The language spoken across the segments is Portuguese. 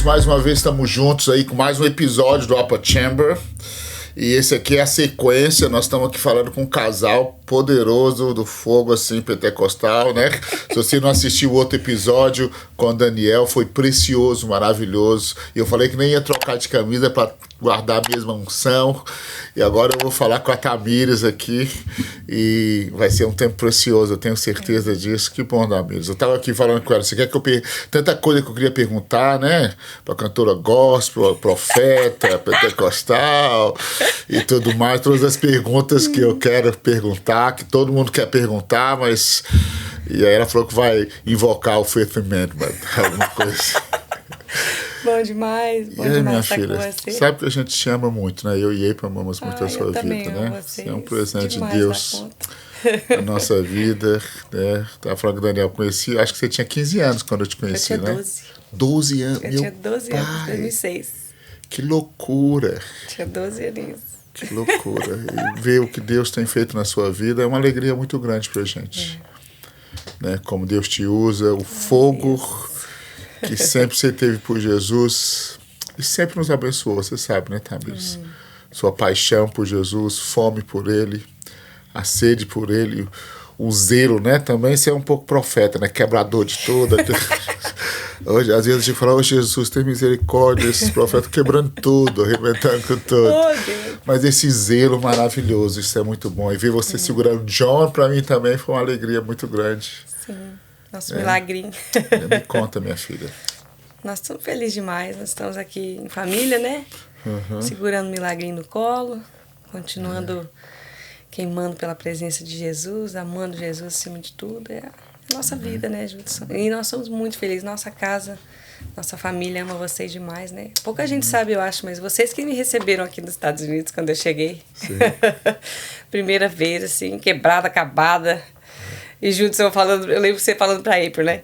mais uma vez estamos juntos aí com mais um episódio do Upper Chamber. E esse aqui é a sequência, nós estamos aqui falando com um casal poderoso do fogo, assim, pentecostal, né? Se você não assistiu o outro episódio com o Daniel, foi precioso, maravilhoso. E eu falei que nem ia trocar de camisa para guardar a mesma unção. E agora eu vou falar com a Tamires aqui e vai ser um tempo precioso, eu tenho certeza disso. Que bom, Tamires. Eu estava aqui falando com ela, você quer que eu tanta coisa que eu queria perguntar, né? Para cantora gospel, profeta, pentecostal e tudo mais, todas as perguntas que eu quero perguntar, que todo mundo quer perguntar, mas... E aí ela falou que vai invocar o Faith Amendment, alguma coisa assim. Bom demais, bom aí, demais minha estar filha, com você. Sabe que a gente te ama muito, né? Eu e Eipa amamos muito a sua vida, né? Você é um presente de Deus na nossa vida, né? Tava falando que o Daniel conhecia, acho que você tinha 15 anos quando eu te conheci, eu tinha né? 12. 12 anos, Eu tinha 12 anos, 2006. Que loucura! Tinha 12 aninhos. Que loucura! E ver o que Deus tem feito na sua vida é uma alegria muito grande pra gente. Né? Como Deus te usa, o fogo que sempre você teve por Jesus e sempre nos abençoou, você sabe, né, Tamires? Sua paixão por Jesus, fome por Ele, a sede por Ele, o zelo, né? Também você é um pouco profeta, né? Quebrador de tudo. Hoje, às vezes a gente fala, Jesus, tem misericórdia, esses profetas quebrando tudo, arrebentando com tudo. Mas esse zelo maravilhoso, isso é muito bom. E ver você segurando John, para mim também foi uma alegria muito grande. Sim, nosso milagrinho. Me conta, minha filha. Nós estamos felizes demais, nós estamos aqui em família, né? Segurando o milagrinho no colo, continuando queimando pela presença de Jesus, amando Jesus acima de tudo. É a nossa vida, né, Judson? E nós somos muito felizes. Nossa casa, nossa família ama vocês demais, né? Pouca gente sabe, eu acho, mas vocês que me receberam aqui nos Estados Unidos quando eu cheguei. Sim. Primeira vez, assim, quebrada, acabada. E Judson falando, eu lembro você falando pra April, né?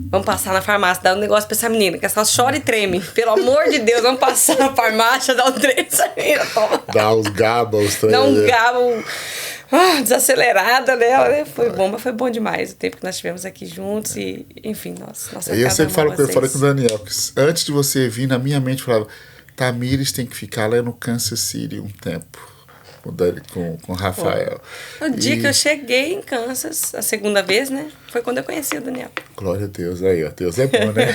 Vamos passar na farmácia, dá um negócio pra essa menina, que ela chora e treme. Pelo amor de Deus, vamos passar na farmácia, dá um trem pra essa menina, toma. Dá uns gabos. Dá um gabo desacelerada nela, né? Foi bom, mas foi bom demais o tempo que nós estivemos aqui juntos e, enfim, nossa casa. Eu sempre falo com o Daniel, que antes de você vir, na minha mente, eu falava, Tamires tem que ficar lá no Kansas City um tempo. Com o Rafael. O dia que eu cheguei em Kansas, a segunda vez, né? Foi quando eu conheci o Daniel. Glória a Deus. Aí, ó. Deus é bom, né?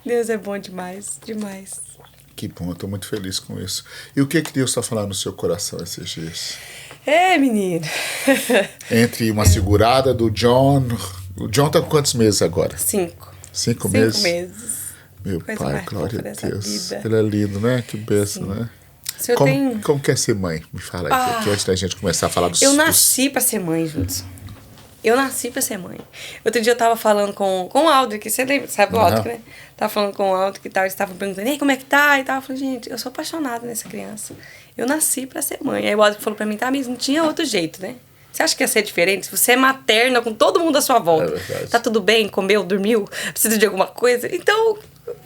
Deus é bom demais, demais. Que bom, eu tô muito feliz com isso. E o que Deus está falando no seu coração esses dias? Menino. Entre uma segurada do John... O John tá com quantos meses agora? 5. 5 meses? 5 meses. Meu Coisa pai, mais glória a Deus. Vida. Ele é lindo, né? Que bênção, né? Como quer ser mãe? Me fala aí, porque antes da gente começar a falar dos... Eu nasci pra ser mãe, Judson. Eu nasci pra ser mãe. Outro dia eu tava falando com o Aldrich, você lembra? Sabe o Aldrich, né? Tava falando com o Aldrich e tal, eles estavam perguntando, como é que tá? E tal. Eu falei, gente, eu sou apaixonada nessa criança. Eu nasci pra ser mãe. Aí o Aldrich falou pra mim, tá, mas não tinha outro jeito, né? Você acha que ia ser diferente? Se você é materna com todo mundo à sua volta, tá tudo bem, comeu, dormiu, precisa de alguma coisa, então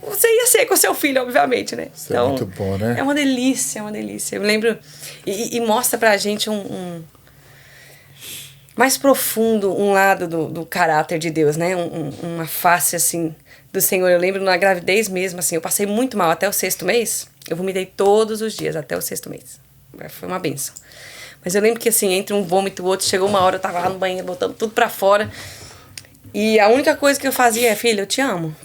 você ia ser com seu filho, obviamente, né? Isso então, é muito bom, né? É uma delícia, é uma delícia. Eu lembro, e mostra pra gente um mais profundo, um lado do caráter de Deus, né? Uma face, assim, do Senhor. Eu lembro na gravidez mesmo, assim, eu passei muito mal até o 6º mês. Eu vomitei todos os dias até o 6º mês. Foi uma bênção. Mas eu lembro que, assim, entre um vômito e o outro, chegou uma hora, eu tava lá no banheiro, botando tudo pra fora. E a única coisa que eu fazia é, filha, eu te amo.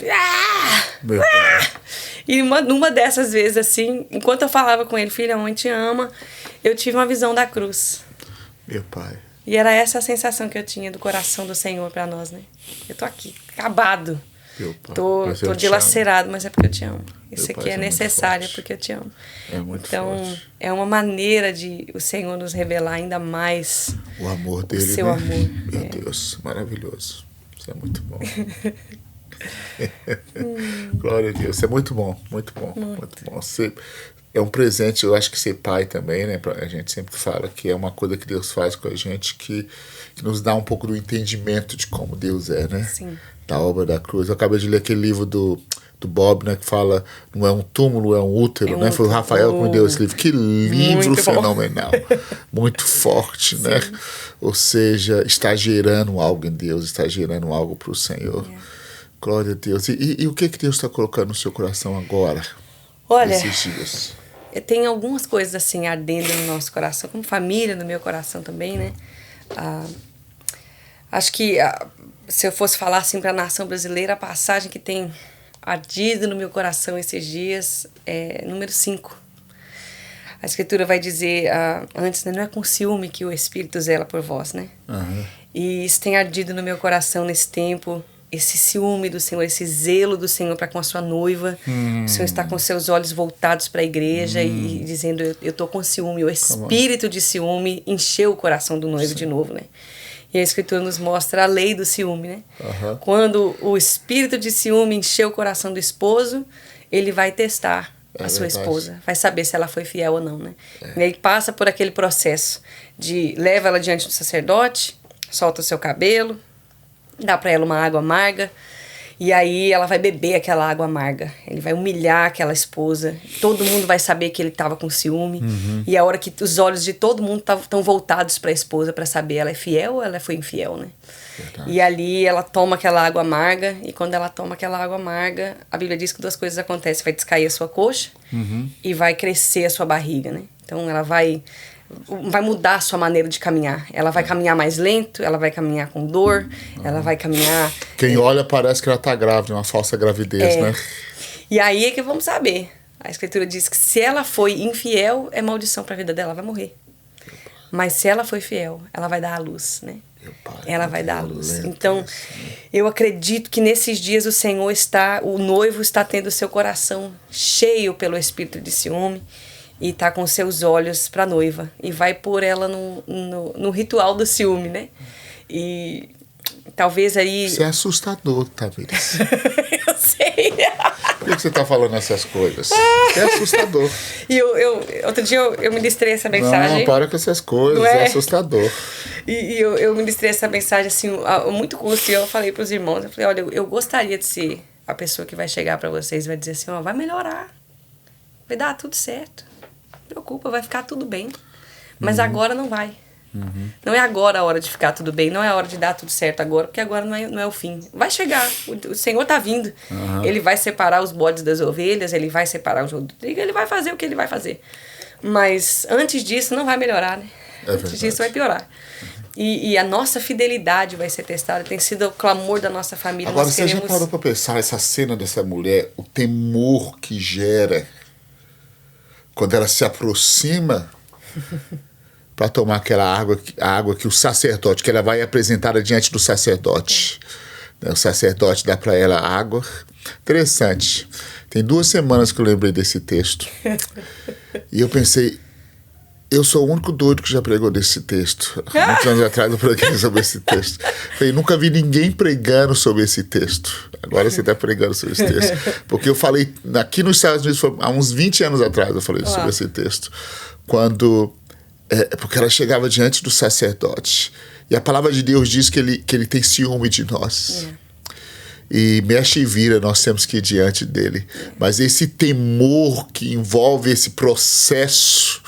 E numa dessas vezes, assim, enquanto eu falava com ele, filha, a mãe te ama, eu tive uma visão da cruz. Meu pai. E era essa a sensação que eu tinha do coração do Senhor pra nós, né? Eu tô aqui, acabado. Tô dilacerado, mas é porque eu te amo. Isso aqui é necessário porque eu te amo. É muito então, forte. É uma maneira de o Senhor nos revelar ainda mais o amor dele, o seu né? amor. Meu Deus, maravilhoso. Isso é muito bom. Glória a Deus. Isso é muito bom, muito bom, muito bom. Você é um presente, eu acho que ser pai também, né? A gente sempre fala que é uma coisa que Deus faz com a gente que nos dá um pouco do entendimento de como Deus é, né? Sim. Da obra da cruz. Eu acabei de ler aquele livro do Bob, né, que fala, não é um túmulo, é um útero, né? Foi o Rafael que me deu esse livro. Que livro muito fenomenal. Muito forte, sim, né? Ou seja, está gerando algo em Deus, está gerando algo para o Senhor. Glória a Deus. E o que Deus está colocando no seu coração agora? Olha, nesses dias? Tem algumas coisas assim ardendo no nosso coração, como família, no meu coração também, né? Acho que se eu fosse falar assim para a nação brasileira, a passagem que tem ardido no meu coração esses dias é número 5. A Escritura vai dizer antes, né, não é com ciúme que o Espírito zela por vós, né? Uhum. E isso tem ardido no meu coração nesse tempo, esse ciúme do Senhor, esse zelo do Senhor para com a sua noiva. O Senhor está com seus olhos voltados para a igreja e dizendo, eu estou com ciúme. O espírito de ciúme encheu o coração do noivo de novo, né? E a Escritura nos mostra a lei do ciúme, né? Uhum. Quando o espírito de ciúme encheu o coração do esposo, ele vai testar a sua esposa, vai saber se ela foi fiel ou não, né? E aí passa por aquele processo de leva ela diante do sacerdote, solta o seu cabelo, dá para ela uma água amarga, e aí ela vai beber aquela água amarga. Ele vai humilhar aquela esposa. Todo mundo vai saber que ele estava com ciúme. E a hora que os olhos de todo mundo estão voltados para a esposa para saber ela é fiel ou ela foi infiel, né? Verdade. E ali ela toma aquela água amarga. E quando ela toma aquela água amarga, a Bíblia diz que 2 coisas acontecem. Vai descair a sua coxa e vai crescer a sua barriga, né? Então ela vai mudar a sua maneira de caminhar. Ela vai caminhar mais lento, ela vai caminhar com dor, ela vai caminhar... Quem olha parece que ela está grávida, uma falsa gravidez, né? E aí é que vamos saber. A Escritura diz que se ela foi infiel, é maldição para a vida dela, ela vai morrer. Mas se ela foi fiel, ela vai dar à luz, né? Ela vai dar à luz. Então, eu acredito que nesses dias o noivo está tendo o seu coração cheio pelo espírito de ciúme, e tá com seus olhos para a noiva e vai pôr ela no ritual do ciúme, né? E talvez aí... Isso é assustador, Tamires. Eu sei. Por que você tá falando essas coisas? É assustador. E outro dia eu ministrei essa mensagem... Não, para com essas coisas, é assustador. E eu ministrei essa mensagem assim, a muito custo, e eu falei pros irmãos, eu falei, olha, eu gostaria de ser a pessoa que vai chegar para vocês e vai dizer assim, ó, vai melhorar, vai dar tudo certo. Não se preocupa, vai ficar tudo bem. Mas agora não vai. Não é agora a hora de ficar tudo bem. Não é a hora de dar tudo certo agora, porque agora não é o fim. Vai chegar. O Senhor está vindo. Ele vai separar os bodes das ovelhas, ele vai separar o jogo do trigo, ele vai fazer o que ele vai fazer. Mas antes disso não vai melhorar, né? Antes disso vai piorar. E a nossa fidelidade vai ser testada. Tem sido o clamor da nossa família. Agora, você já parou para pensar essa cena dessa mulher, o temor que gera quando ela se aproxima para tomar aquela água que o sacerdote, que ela vai apresentar diante do sacerdote. O sacerdote dá para ela água. Interessante. Tem 2 semanas que eu lembrei desse texto. E eu pensei, eu sou o único doido que já pregou desse texto. Muitos anos atrás eu preguei sobre esse texto. Eu nunca vi ninguém pregando sobre esse texto. Agora você está pregando sobre esse texto. Porque eu falei, aqui nos Estados Unidos, há uns 20 anos atrás eu falei sobre esse texto. Porque ela chegava diante do sacerdote. E a palavra de Deus diz que ele tem ciúme de nós. E mexe e vira, nós temos que ir diante dele. Mas esse temor que envolve esse processo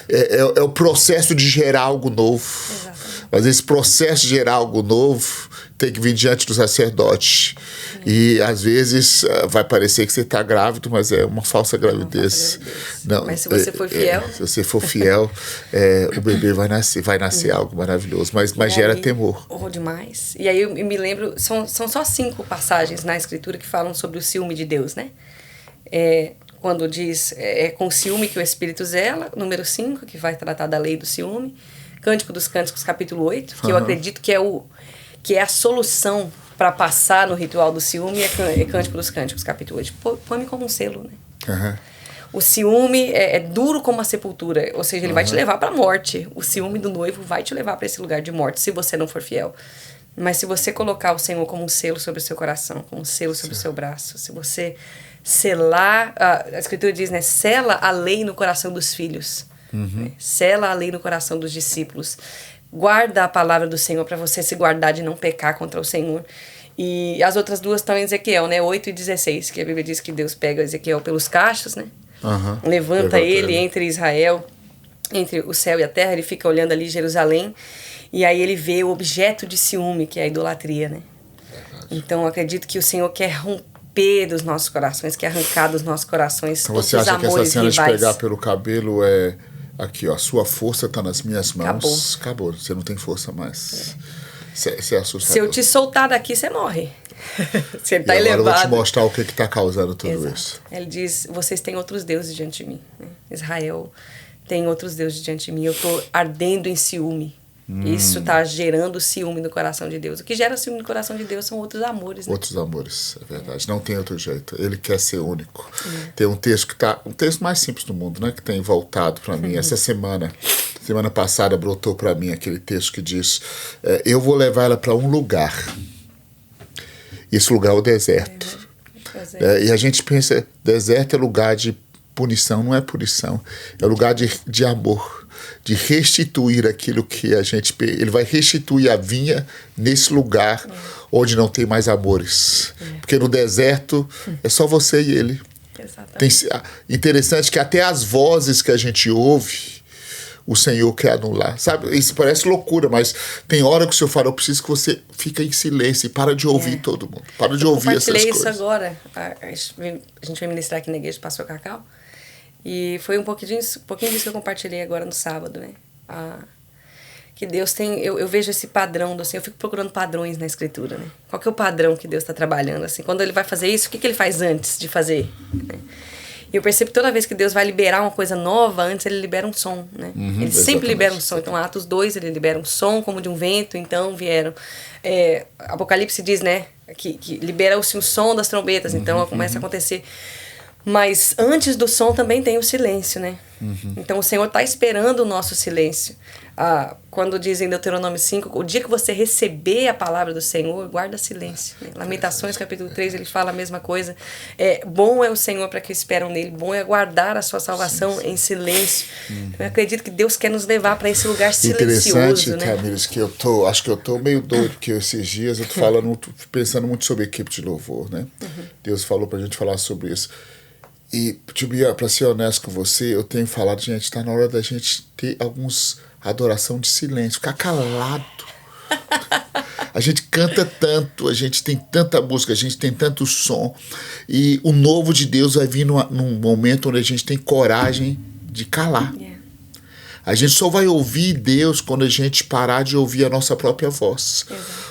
é o processo de gerar algo novo. Exatamente. Mas esse processo de gerar algo novo tem que vir diante do sacerdote. E às vezes vai parecer que você está grávido, mas é uma falsa gravidez. Não, mas se você for fiel... se você for fiel, o bebê vai nascer algo maravilhoso. Mas gera temor. Demais. E aí eu me lembro, são só 5 passagens na Escritura que falam sobre o ciúme de Deus, né? Quando diz, com ciúme que o Espírito zela, número 5, que vai tratar da lei do ciúme. Cântico dos Cânticos, capítulo 8, que eu acredito que é a solução para passar no ritual do ciúme, é Cântico dos Cânticos, capítulo 8. Põe-me como um selo, né? O ciúme é duro como a sepultura, ou seja, ele vai te levar para a morte. O ciúme do noivo vai te levar para esse lugar de morte, se você não for fiel. Mas se você colocar o Senhor como um selo sobre o seu coração, como um selo sobre o seu braço, se você selar, a Escritura diz, né? Sela a lei no coração dos filhos. Sela a lei no coração dos discípulos. Guarda a palavra do Senhor para você se guardar de não pecar contra o Senhor. E as outras 2 estão em Ezequiel, né? 8 e 16, que a Bíblia diz que Deus pega Ezequiel pelos cachos, né? Levanta ele entre Israel, entre o céu e a terra. Ele fica olhando ali Jerusalém. E aí ele vê o objeto de ciúme, que é a idolatria, né? Então, eu acredito que o Senhor quer romper dos nossos corações, quer arrancar dos nossos corações então todos você os acha que essa amores cena rivais. de pegar pelo cabelo é... Aqui, ó, sua força está nas minhas mãos. Acabou. Você não tem força mais. Você é assustador. Se eu te soltar daqui, você morre. Você está agora elevado. eu vou te mostrar o que está causando tudo Exato. isso. Ele diz, vocês têm outros deuses diante de mim. Né? Israel tem outros deuses diante de mim. Eu estou ardendo em ciúme. Isso está gerando ciúme no coração de Deus. O que gera ciúme no coração de Deus são outros amores. Né? Outros amores, é verdade. Não tem outro jeito. Ele quer ser único. Tem um texto que tá... Um texto mais simples do mundo, né? Que tem voltado para mim. Essa semana passada, brotou para mim aquele texto que diz... eu vou levar ela para um lugar. Esse lugar é o deserto. E a gente pensa... Deserto é lugar de punição. Não é punição. É lugar de amor. De restituir aquilo que a gente... Ele vai restituir a vinha nesse lugar onde não tem mais amores. Porque no deserto é só você e ele. Exatamente. Interessante que até as vozes que a gente ouve, o Senhor quer anular. Sabe, isso parece loucura, mas tem hora que o Senhor fala, eu preciso que você fique em silêncio e para de ouvir todo mundo. Para de ouvir essas coisas. Eu compartilhei isso agora. A gente vai ministrar aqui na igreja do Pastor Cacau. E foi um pouquinho disso que eu compartilhei agora no sábado, né? Que Deus tem... Eu vejo esse padrão, assim, eu fico procurando padrões na Escritura, né? Qual que é o padrão que Deus está trabalhando, assim? Quando Ele vai fazer isso, o que ele faz antes de fazer? Né? E eu percebo que toda vez que Deus vai liberar uma coisa nova, antes Ele libera um som, né? Ele sempre libera um som. Então, Atos 2, Ele libera um som como de um vento, então vieram... Apocalipse diz, né? Que libera-se o som das trombetas, então começa a acontecer... Mas antes do som também tem o silêncio, né? Então o Senhor está esperando o nosso silêncio. Quando diz em Deuteronômio 5, o dia que você receber a palavra do Senhor, guarda silêncio. Né? Lamentações, capítulo 3, ele fala a mesma coisa. Bom é o Senhor para que esperam nele, bom é guardar a sua salvação em silêncio. Eu acredito que Deus quer nos levar para esse lugar silencioso. Interessante, né? Tamires, que acho que eu tô meio doido, porque esses dias eu tô pensando muito sobre a equipe de louvor, né? Deus falou pra gente falar sobre isso. E, para ser honesto com você, eu tenho falado, gente, está na hora da gente ter alguns adoração de silêncio, ficar calado. A gente canta tanto, a gente tem tanta música, a gente tem tanto som. E o novo de Deus vai vir num momento onde a gente tem coragem de calar. A gente só vai ouvir Deus quando a gente parar de ouvir a nossa própria voz.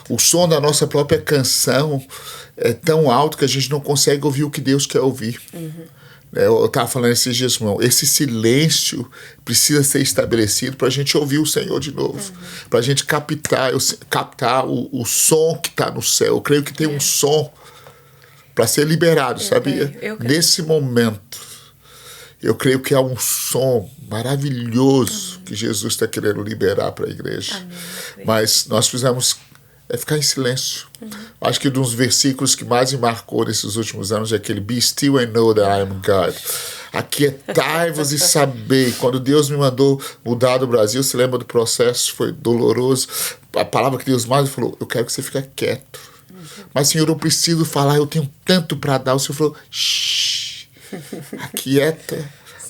O som da nossa própria canção é tão alto que a gente não consegue ouvir o que Deus quer ouvir. Eu estava falando esses dias, irmão, esse silêncio precisa ser estabelecido para a gente ouvir o Senhor de novo, para a gente captar o som que está no céu. Eu creio que tem um som para ser liberado, sabia? Nesse momento, eu creio que há um som maravilhoso que Jesus está querendo liberar para a igreja. Mas nós precisamos ficar em silêncio. Acho que um dos versículos que mais me marcou nesses últimos anos é aquele Be still and know that I am God. Aquietai-vos e sabei. Quando Deus me mandou mudar do Brasil, você lembra do processo? Foi doloroso. A palavra que Deus mais falou, eu quero que você fique quieto. Mas, Senhor, eu preciso falar, eu tenho tanto para dar. O Senhor falou, shh,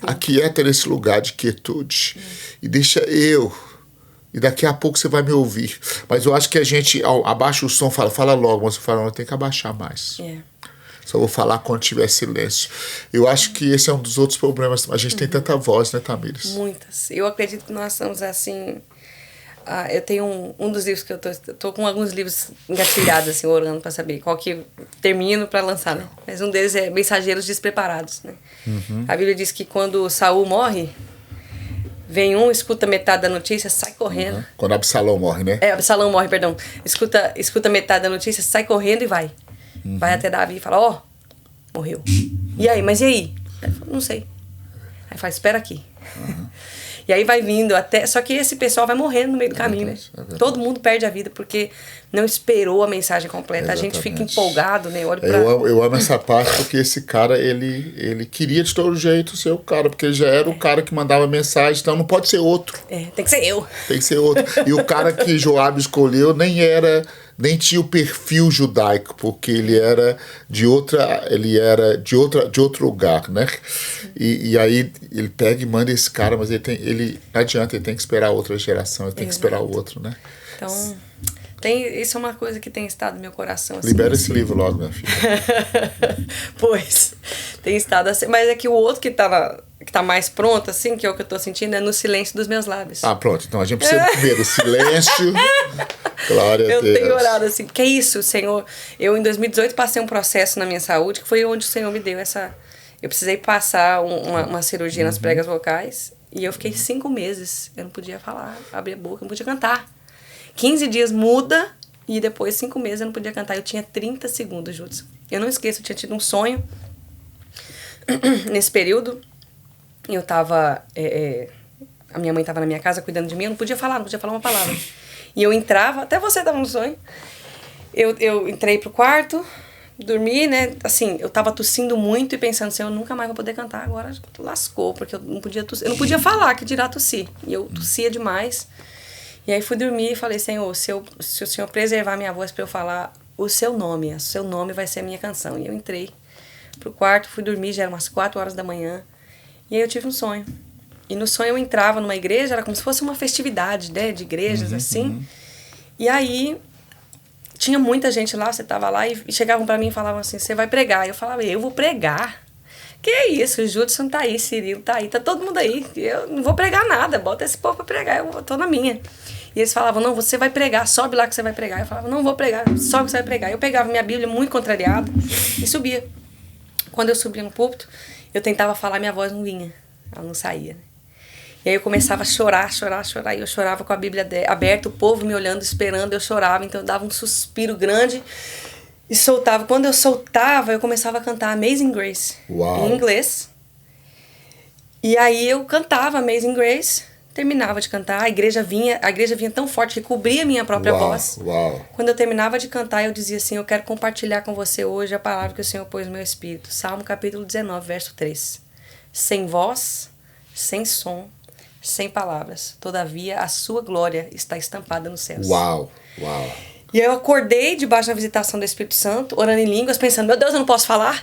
aquieta nesse lugar de quietude. E deixa eu... E daqui a pouco você vai me ouvir. Mas eu acho que a gente abaixa o som, fala logo, mas eu falo, não, tem que abaixar mais. Só vou falar quando tiver silêncio. Eu acho que esse é um dos outros problemas. A gente tem tanta voz, né, Tamires? Muitas. Eu acredito que nós estamos assim... eu tenho um dos livros que eu tô com alguns livros engatilhados, assim, orando para saber qual que termino para lançar, né? Mas um deles é Mensageiros Despreparados, né? A Bíblia diz que quando Saul morre... Vem escuta metade da notícia, sai correndo. Quando Absalão morre, né? Absalão morre, perdão. Escuta metade da notícia, sai correndo e vai. Vai até Davi e fala, morreu. E aí, mas e aí? Não sei. Aí fala, espera aqui. E aí vai vindo até... Só que esse pessoal vai morrendo no meio do caminho, né? Todo mundo perde a vida porque não esperou a mensagem completa. A gente fica empolgado, né? Eu amo essa parte porque esse cara, ele queria de todo jeito ser o cara, porque ele já era o cara que mandava mensagem, então não pode ser outro. Tem que ser eu. Tem que ser outro. E o cara que Joabe escolheu nem tinha o perfil judaico, porque ele era de outro lugar, né? E aí ele pega e manda esse cara, mas não adianta, ele tem que esperar a outra geração, ele tem que esperar o outro, né? Então, Isso é uma coisa que tem estado no meu coração. Assim, Libera esse livro logo, minha filha. Pois, tem estado assim. Mas é que o outro que tá mais pronto, assim, que é o que eu tô sentindo, é no silêncio dos meus lábios. Ah, pronto. Então a gente precisa primeiro silêncio. Glória a Deus. Eu tenho orado assim. Que é isso, Senhor? Eu, em 2018, passei um processo na minha saúde, que foi onde o Senhor me deu essa... Eu precisei passar uma cirurgia nas pregas vocais. E eu fiquei 5 meses. Eu não podia falar, abrir a boca, não podia cantar. 15 dias muda e depois 5 meses eu não podia cantar. Eu tinha 30 segundos, Judson. Eu não esqueço, eu tinha tido um sonho nesse período. Eu tava... a minha mãe tava na minha casa cuidando de mim. Eu não podia falar uma palavra. E eu entrava, até você tava no sonho. Eu entrei pro quarto, dormi, né? Assim, eu tava tossindo muito e pensando assim, eu nunca mais vou poder cantar. Agora lascou, porque eu não podia tossir. Eu não podia falar, que dirá tossir. E eu tossia demais. E aí fui dormir e falei, Senhor, se o Senhor preservar minha voz para eu falar o seu nome vai ser a minha canção. E eu entrei pro quarto, fui dormir, já eram umas 4 horas da manhã. E aí eu tive um sonho. E no sonho eu entrava numa igreja, era como se fosse uma festividade, né, de igrejas, assim. E aí tinha muita gente lá, você tava lá, e chegavam para mim e falavam assim, você vai pregar. Eu falava, eu vou pregar? Que é isso, o Judson tá aí, Cirilo tá aí, tá todo mundo aí. Eu não vou pregar nada, bota esse povo pra pregar, eu tô na minha. E eles falavam, não, você vai pregar, sobe lá que você vai pregar. Eu falava, não vou pregar, sobe que você vai pregar. Eu pegava minha Bíblia muito contrariada e subia. Quando eu subia no púlpito, eu tentava falar, minha voz não vinha, ela não saía. E aí eu começava a chorar, e eu chorava com a Bíblia aberta, o povo me olhando, esperando, eu chorava, então eu dava um suspiro grande e soltava. Quando eu soltava, eu começava a cantar Amazing Grace, Uau. em inglês. E aí eu cantava Amazing Grace, terminava de cantar, a igreja vinha tão forte que cobria a minha própria voz. Uau. Quando eu terminava de cantar, eu dizia assim, eu quero compartilhar com você hoje a palavra que o Senhor pôs no meu espírito. Salmo capítulo 19, verso 3. Sem voz, sem som, sem palavras, todavia a sua glória está estampada nos céus. Uau. E aí eu acordei debaixo da visitação do Espírito Santo, orando em línguas, pensando, meu Deus, eu não posso falar.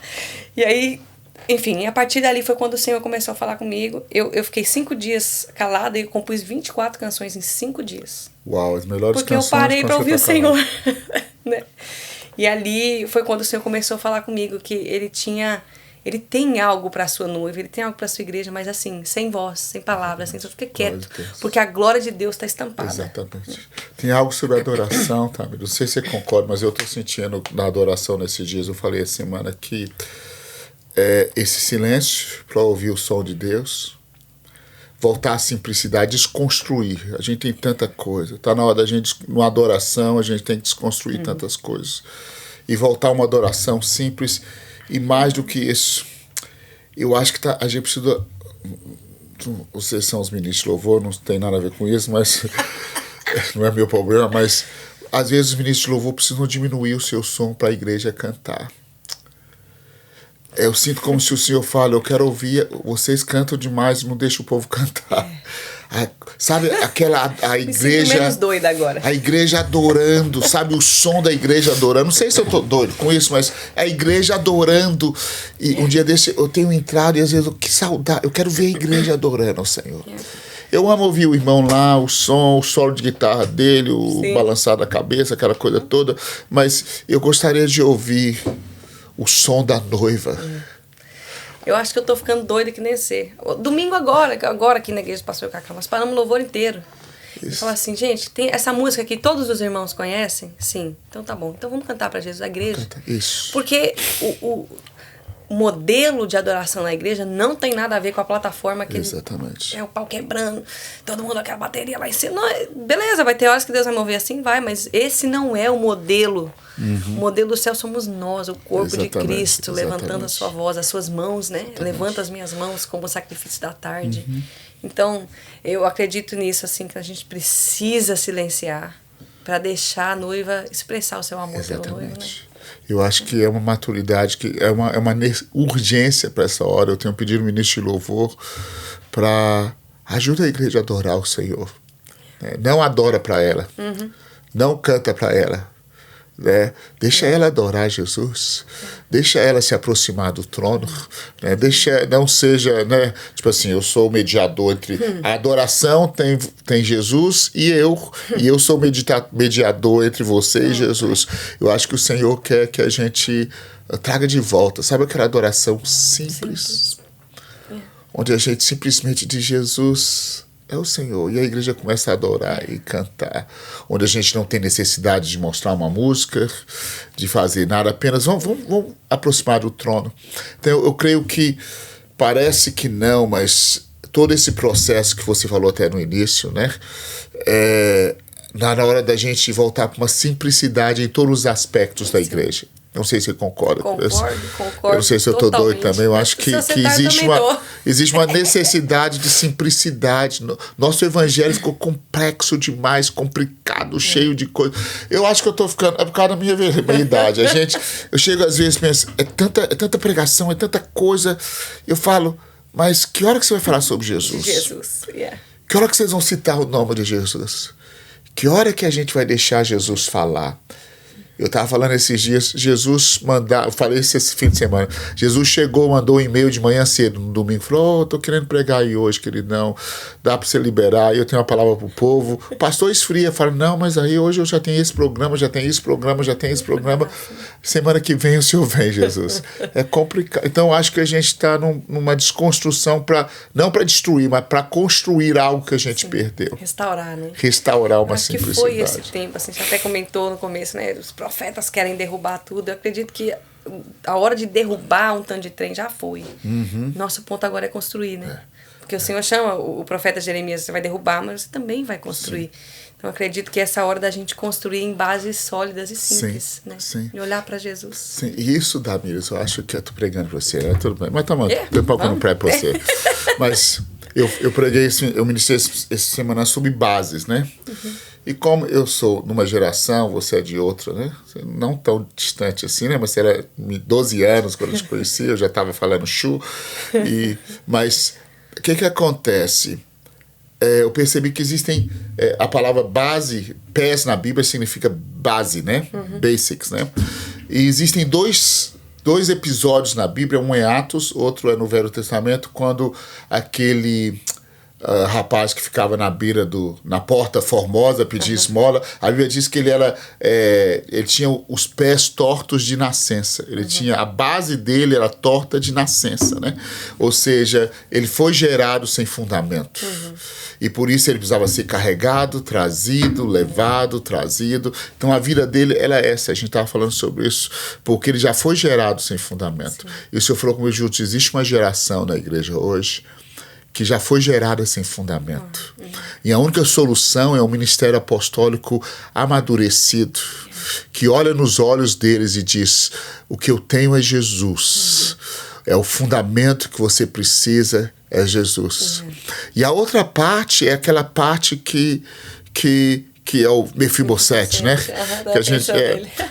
E aí, enfim, a partir dali foi quando o Senhor começou a falar comigo. Eu fiquei 5 dias calada e compus 24 canções em 5 dias. Uau, as melhores porque canções. Porque eu parei para ouvir o Senhor. Né? E ali foi quando o Senhor começou a falar comigo que Ele tem algo para a sua noiva, ele tem algo para a sua igreja, mas assim, sem voz, sem palavras, sem só fica quieto, porque a glória de Deus está estampada. Exatamente. Tem algo sobre adoração, tá? Não sei se você concorda, mas eu estou sentindo na adoração nesses dias, eu falei essa semana que esse silêncio para ouvir o som de Deus, voltar à simplicidade, desconstruir. A gente tem tanta coisa, tá na hora da gente, numa adoração, a gente tem que desconstruir tantas coisas. E voltar a uma adoração simples. E mais do que isso, eu acho que a gente precisa... Vocês são os ministros de louvor, não tem nada a ver com isso, mas não é meu problema, mas às vezes os ministros de louvor precisam diminuir o seu som para a igreja cantar. Eu sinto como se o Senhor fala, eu quero ouvir, vocês cantam demais, não deixa o povo cantar. Sabe, a igreja... Me menos doida agora. A igreja adorando, sabe, o som da igreja adorando. Não sei se eu tô doido com isso, mas a igreja adorando. E um dia desse eu tenho entrado e às vezes, que saudade, eu quero ver a igreja adorando ao Senhor. Eu amo ouvir o irmão lá, o som, o solo de guitarra dele, o balançar da cabeça, aquela coisa toda. Mas eu gostaria de ouvir o som da noiva. Eu acho que eu tô ficando doida que nem você. Domingo agora aqui na igreja do Pastor Cacá, nós paramos o louvor inteiro. E falar assim, gente, tem essa música que todos os irmãos conhecem? Sim. Então tá bom. Então vamos cantar para Jesus, a igreja. Isso. Porque o modelo de adoração na igreja não tem nada a ver com a plataforma que exatamente. É o pau quebrando, todo mundo aquela bateria lá em cima. Não, beleza, vai ter horas que Deus vai mover assim, vai, mas esse não é o modelo. O modelo do céu somos nós, o corpo de Cristo, levantando a sua voz, as suas mãos, né? Levanta as minhas mãos como sacrifício da tarde. Então, eu acredito nisso, assim, que a gente precisa silenciar para deixar a noiva expressar o seu amor pelo noivo, né? Eu acho que é uma maturidade, que é uma urgência para essa hora. Eu tenho pedido ao ministro de louvor para ajudar a igreja a adorar o Senhor. Não adora para ela, não canta para ela. né? Deixa ela adorar Jesus, deixa ela se aproximar do trono, né? Deixa, não seja, né? Tipo assim, eu sou o mediador entre a adoração tem Jesus e eu sou o mediador entre você e Jesus. Eu acho que o Senhor quer que a gente traga de volta, sabe aquela adoração simples. Onde a gente simplesmente diz: Jesus é o Senhor, e a igreja começa a adorar e cantar, onde a gente não tem necessidade de mostrar uma música, de fazer nada, apenas vamos aproximar do trono. Então eu creio que parece que não, mas todo esse processo que você falou até no início, né, na hora da gente voltar para uma simplicidade em todos os aspectos da igreja. Não sei se você concorda. Concordo. Eu não sei se eu estou doido também. Eu acho que existe uma necessidade de simplicidade. Nosso evangelho ficou complexo demais, complicado, cheio de coisas. Eu acho que eu estou ficando... É por causa da minha idade. Eu chego às vezes e penso, é tanta pregação, é tanta coisa. Eu falo, mas que hora que você vai falar sobre Jesus? Jesus, yeah. Que hora que vocês vão citar o nome de Jesus? Que hora que a gente vai deixar Jesus falar? Eu estava falando esses dias, eu falei esse fim de semana, Jesus chegou, mandou um e-mail de manhã cedo, no domingo, falou: estou querendo pregar aí hoje, queridão, dá para você liberar, eu tenho uma palavra para o povo. O pastor esfria, fala: não, mas aí hoje eu já tenho esse programa, semana que vem o senhor vem, Jesus. É complicado. Então eu acho que a gente está numa desconstrução, não para destruir, mas para construir algo que a gente perdeu. Restaurar, né? Restaurar uma simplicidade. Que foi esse tempo, assim, você até comentou no começo, né, os profetas querem derrubar tudo. Eu acredito que a hora de derrubar um tanto de trem já foi. Nosso ponto agora é construir, né? Porque o Senhor chama o profeta Jeremias: você vai derrubar, mas você também vai construir. Sim. Então eu acredito que essa hora da gente construir em bases sólidas e simples, né? Sim. E olhar para Jesus. Sim. E isso, Damiris, eu acho que eu tô pregando para você, né? Tudo bem. Mas tá bom, tem um pouco no pré para você. Mas eu preguei, eu ministrei essa semana sobre bases, né? E como eu sou numa geração, você é de outra, né? Não tão distante assim, né? Mas você era 12 anos quando eu te conheci, eu já estava falando chu. Mas o que acontece? Eu percebi que existem... a palavra base, pés na Bíblia significa base, né? Basics, né? E existem dois episódios na Bíblia, um é Atos, outro é no Velho Testamento, quando aquele... rapaz que ficava na porta formosa, pedia esmola. A Bíblia diz que ele tinha os pés tortos de nascença. Ele tinha, a base dele era torta de nascença, né? Ou seja, ele foi gerado sem fundamento. E por isso ele precisava ser carregado, trazido, levado, trazido. Então a vida dele era essa. A gente estava falando sobre isso, porque ele já foi gerado sem fundamento. Sim. E o Senhor falou comigo: juntos, existe uma geração na igreja hoje que já foi gerada sem fundamento. E a única solução é um ministério apostólico amadurecido, que olha nos olhos deles e diz: o que eu tenho é Jesus. É o fundamento que você precisa, é Jesus. E a outra parte é aquela parte que é o Mefibosete, né?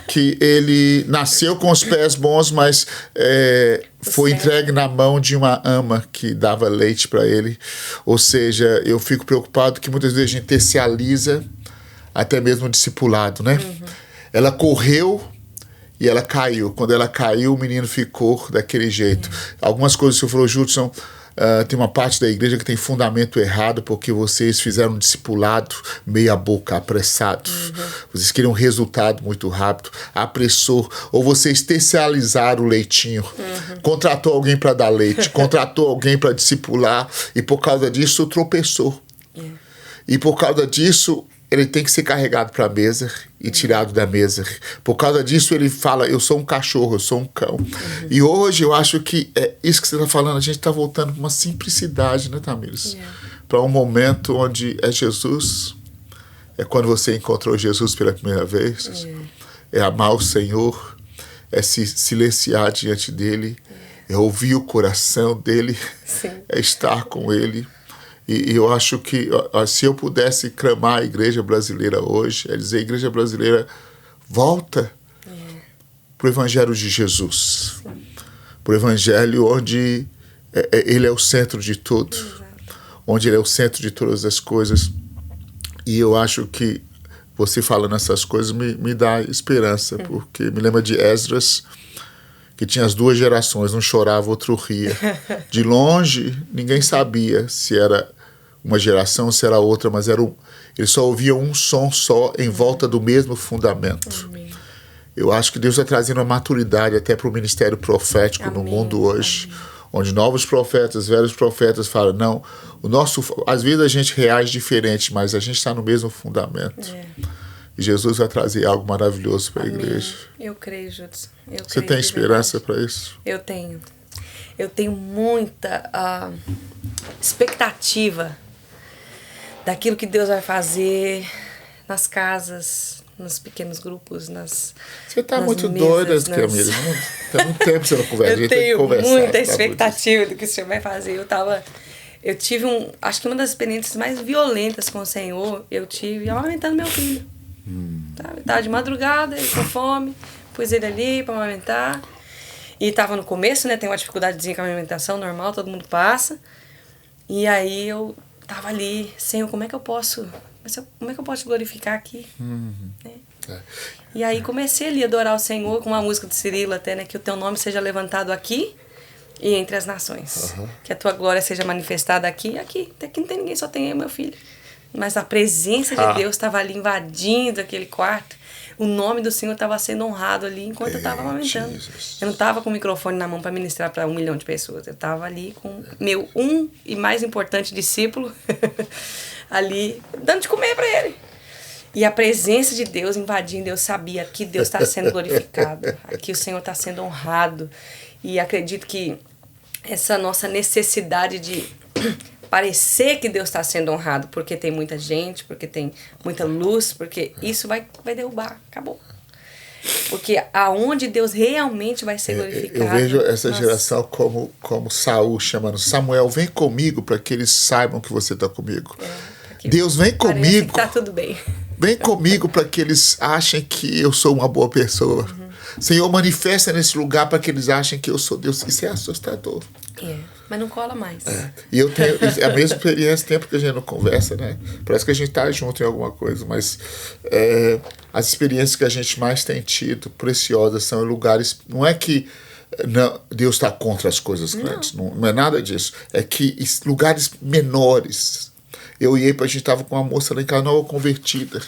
Que ele nasceu com os pés bons, mas foi entregue na mão de uma ama que dava leite para ele. Ou seja, eu fico preocupado que muitas vezes a gente tercializa até mesmo o discipulado, né? Ela correu e ela caiu. Quando ela caiu, o menino ficou daquele jeito. Algumas coisas que o senhor falou, Judson, tem uma parte da igreja que tem fundamento errado, porque vocês fizeram um discipulado meia boca, apressado. Vocês queriam um resultado muito rápido, apressou. Ou vocês tercializaram o leitinho. Contratou alguém para dar leite, contratou alguém para discipular, e por causa disso tropeçou. E por causa disso ele tem que ser carregado para a mesa e tirado da mesa. Por causa disso ele fala: eu sou um cachorro, eu sou um cão. E hoje eu acho que é isso que você está falando, a gente está voltando para uma simplicidade, né, Tamires? Para um momento onde é Jesus, é quando você encontrou Jesus pela primeira vez, é amar o Senhor, é se silenciar diante dele, é ouvir o coração dele, é estar com ele. E eu acho que se eu pudesse clamar a igreja brasileira hoje, é dizer: igreja brasileira, volta para o evangelho de Jesus. Para o evangelho onde ele é o centro de tudo. Onde ele é o centro de todas as coisas. E eu acho que você falando essas coisas me dá esperança, porque me lembra de Esdras, que tinha as duas gerações, um chorava, outro ria. De longe, ninguém sabia se era uma geração ou se era outra, mas eles só ouviam um som só em volta do mesmo fundamento. Amém. Eu acho que Deus está trazendo uma maturidade até para o ministério profético no mundo hoje, onde novos profetas, velhos profetas falam, não, às vezes a gente reage diferente, mas a gente está no mesmo fundamento. E Jesus vai trazer algo maravilhoso para a igreja. Eu creio, Judson. Você tem esperança para isso? Eu tenho. Eu tenho muita expectativa daquilo que Deus vai fazer nas casas, nos pequenos grupos, Você está muito doida, Camila. Tem muito tempo que você não conversa. Eu tenho muita expectativa do que o Senhor vai fazer. Eu tive acho que uma das experiências mais violentas com o Senhor, eu tive amamentando meu filho. Eu tava de madrugada, ele com fome, pus ele ali para amamentar. E tava no começo, né? Tem uma dificuldadezinha com a amamentação, normal, todo mundo passa. E aí eu tava ali, Senhor, como é que eu posso te glorificar aqui? Né? E aí comecei ali a adorar o Senhor com uma música do Cirilo até, né? Que o teu nome seja levantado aqui e entre as nações. Que a tua glória seja manifestada aqui e aqui. Até que não tem ninguém, só tem eu e meu filho. Mas a presença de Deus estava ali invadindo aquele quarto. O nome do Senhor estava sendo honrado ali enquanto eu estava amamentando. Eu não estava com o microfone na mão para ministrar para 1 milhão de pessoas. Eu estava ali com meu e mais importante discípulo ali, dando de comer para ele. E a presença de Deus invadindo, eu sabia que Deus está sendo glorificado. Aqui o Senhor está sendo honrado. E acredito que essa nossa necessidade de parecer que Deus está sendo honrado porque tem muita gente, porque tem muita luz, porque isso vai derrubar, acabou. Porque aonde Deus realmente vai ser glorificado. Eu vejo essa geração como Saul chamando Samuel, vem comigo para que eles saibam que você está comigo. Deus, vem comigo. Tá tudo bem. Vem comigo para que eles achem que eu sou uma boa pessoa. Senhor, manifesta nesse lugar para que eles achem que eu sou Deus. Isso é assustador. Mas não cola mais. E eu tenho a mesma experiência, tempo que a gente não conversa, né? Parece que a gente tá junto em alguma coisa, mas as experiências que a gente mais tem tido, preciosas, são em lugares... Não é que Deus está contra as coisas grandes, não é nada disso. É que lugares menores... Eu e a gente estava com uma moça lá em casa, nova convertida.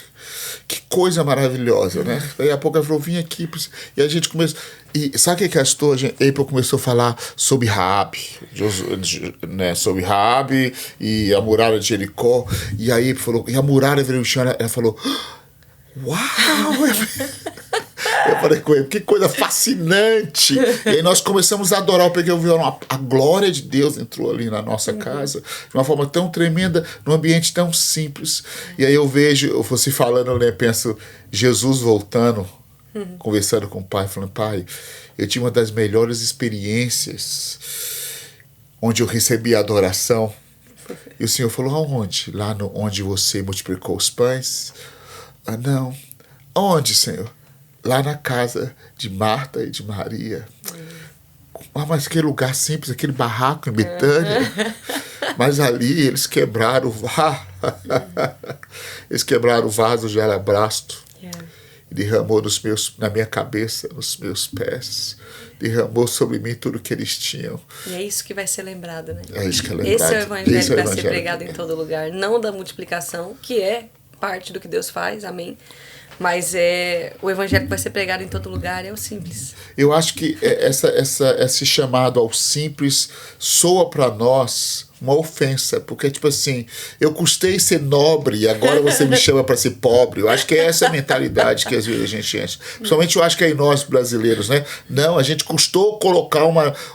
Que coisa maravilhosa, né? Daí a pouco ela falou, vim aqui. E a gente começou... E sabe o que gastou? April começou a falar sobre Raabe, né? Sobre Raabe e a muralha de Jericó. E aí falou, e a muralha veio chão, ela falou, uau! Eu falei com ele, que coisa fascinante. E aí nós começamos a adorar. Eu peguei o violão, a glória de Deus entrou ali na nossa casa de uma forma tão tremenda, num ambiente tão simples. E aí eu vejo, você falando, eu penso, Jesus voltando, conversando com o pai, falando, pai, eu tive uma das melhores experiências onde eu recebi a adoração. E o Senhor falou, aonde? Lá onde você multiplicou os pães? Não. Onde, Senhor? Lá na casa de Marta e de Maria. Mas que lugar simples, aquele barraco em Betânia. Mas ali eles quebraram o vaso. Eles quebraram o vaso de alabastro. E derramou na minha cabeça, nos meus pés. Derramou sobre mim tudo que eles tinham. E é isso que vai ser lembrado, né? É isso que é lembrado. Esse é o evangelho que vai ser pregado em todo lugar. Não da multiplicação, que é parte do que Deus faz, amém. Mas o evangelho que vai ser pregado em todo lugar é o simples. Eu acho que esse chamado ao simples soa para nós uma ofensa, porque tipo assim, eu custei ser nobre e agora você me chama para ser pobre. Eu acho que é essa a mentalidade que às vezes a gente enche. Principalmente eu acho que é em nós brasileiros, né? Não, a gente custou colocar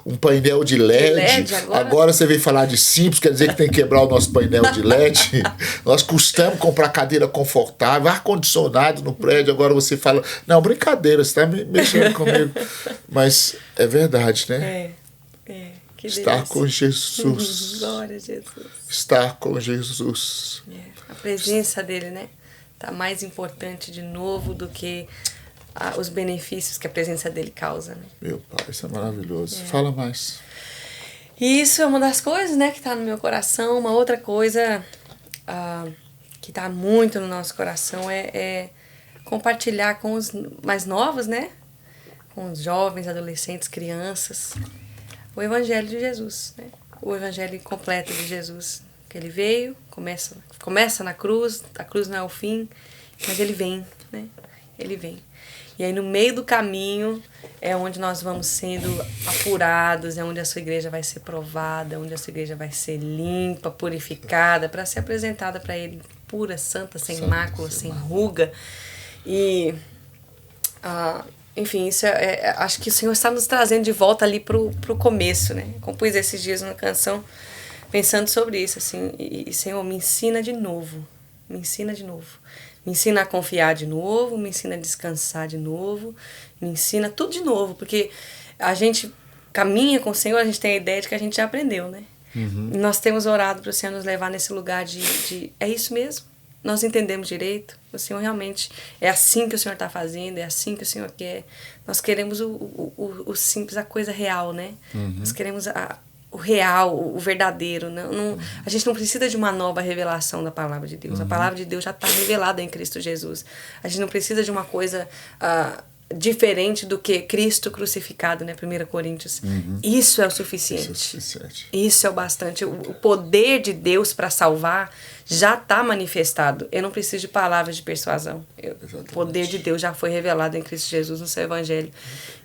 um painel de LED, agora você vem falar de simples, quer dizer que tem que quebrar o nosso painel de LED. Nós custamos comprar cadeira confortável, ar-condicionado no prédio, agora você fala, não, brincadeira, você está mexendo comigo. Mas é verdade, né? Que estar delícia. com Jesus. Glória a Jesus. Estar com Jesus. A presença dele, né? Tá mais importante de novo do que os benefícios que a presença dele causa, né? Meu Pai, isso é maravilhoso. Fala mais. E isso é uma das coisas, né, que tá no meu coração. Uma outra coisa que está muito no nosso coração é compartilhar com os mais novos, né? Com os jovens, adolescentes, crianças, o Evangelho de Jesus, né? O Evangelho completo de Jesus, que ele veio, começa na cruz, a cruz não é o fim, mas ele vem, né? Ele vem. E aí no meio do caminho é onde nós vamos sendo apurados, é onde a sua igreja vai ser provada, onde a sua igreja vai ser limpa, purificada, para ser apresentada para ele pura, santa, sem mácula, sem ruga. E, enfim, isso acho que o Senhor está nos trazendo de volta ali pro começo, né? Compus esses dias uma canção pensando sobre isso, assim, e Senhor, me ensina de novo, me ensina de novo. Me ensina a confiar de novo, me ensina a descansar de novo, me ensina tudo de novo, porque a gente caminha com o Senhor, a gente tem a ideia de que a gente já aprendeu, né? Uhum. E nós temos orado para o Senhor nos levar nesse lugar de é isso mesmo, nós entendemos direito, o Senhor realmente é assim que o Senhor está fazendo, é assim que o Senhor quer. Nós queremos o simples, a coisa real, né? Uhum. Nós queremos o real, o verdadeiro. A gente não precisa de uma nova revelação da palavra de Deus. Uhum. A palavra de Deus já está revelada em Cristo Jesus. A gente não precisa de uma coisa diferente do que Cristo crucificado, né? 1 Coríntios. Uhum. Isso é o suficiente. Isso é o bastante. O poder de Deus para salvar já está manifestado. Eu não preciso de palavras de persuasão. O poder de Deus já foi revelado em Cristo Jesus no seu Evangelho.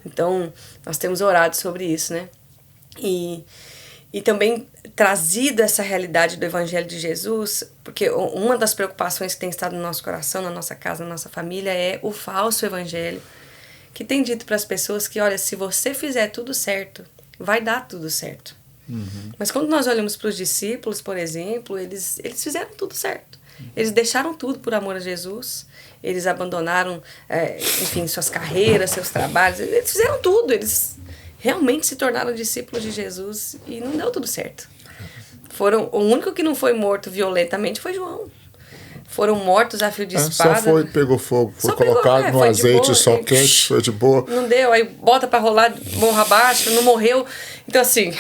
Então, nós temos orado sobre isso, né? E também trazido essa realidade do Evangelho de Jesus, porque uma das preocupações que tem estado no nosso coração, na nossa casa, na nossa família, é o falso Evangelho, que tem dito para as pessoas que, olha, se você fizer tudo certo, vai dar tudo certo. Uhum. Mas quando nós olhamos para os discípulos, por exemplo, eles fizeram tudo certo. Eles deixaram tudo por amor a Jesus, eles abandonaram, enfim, suas carreiras, seus trabalhos, eles fizeram tudo, eles realmente se tornaram discípulos de Jesus e não deu tudo certo. O único que não foi morto violentamente foi João. Foram mortos a fio de espada. Pegou fogo, foi colocado no azeite boa, só quente, foi de boa. Não deu, aí bota pra rolar morra abaixo, não morreu. Então assim,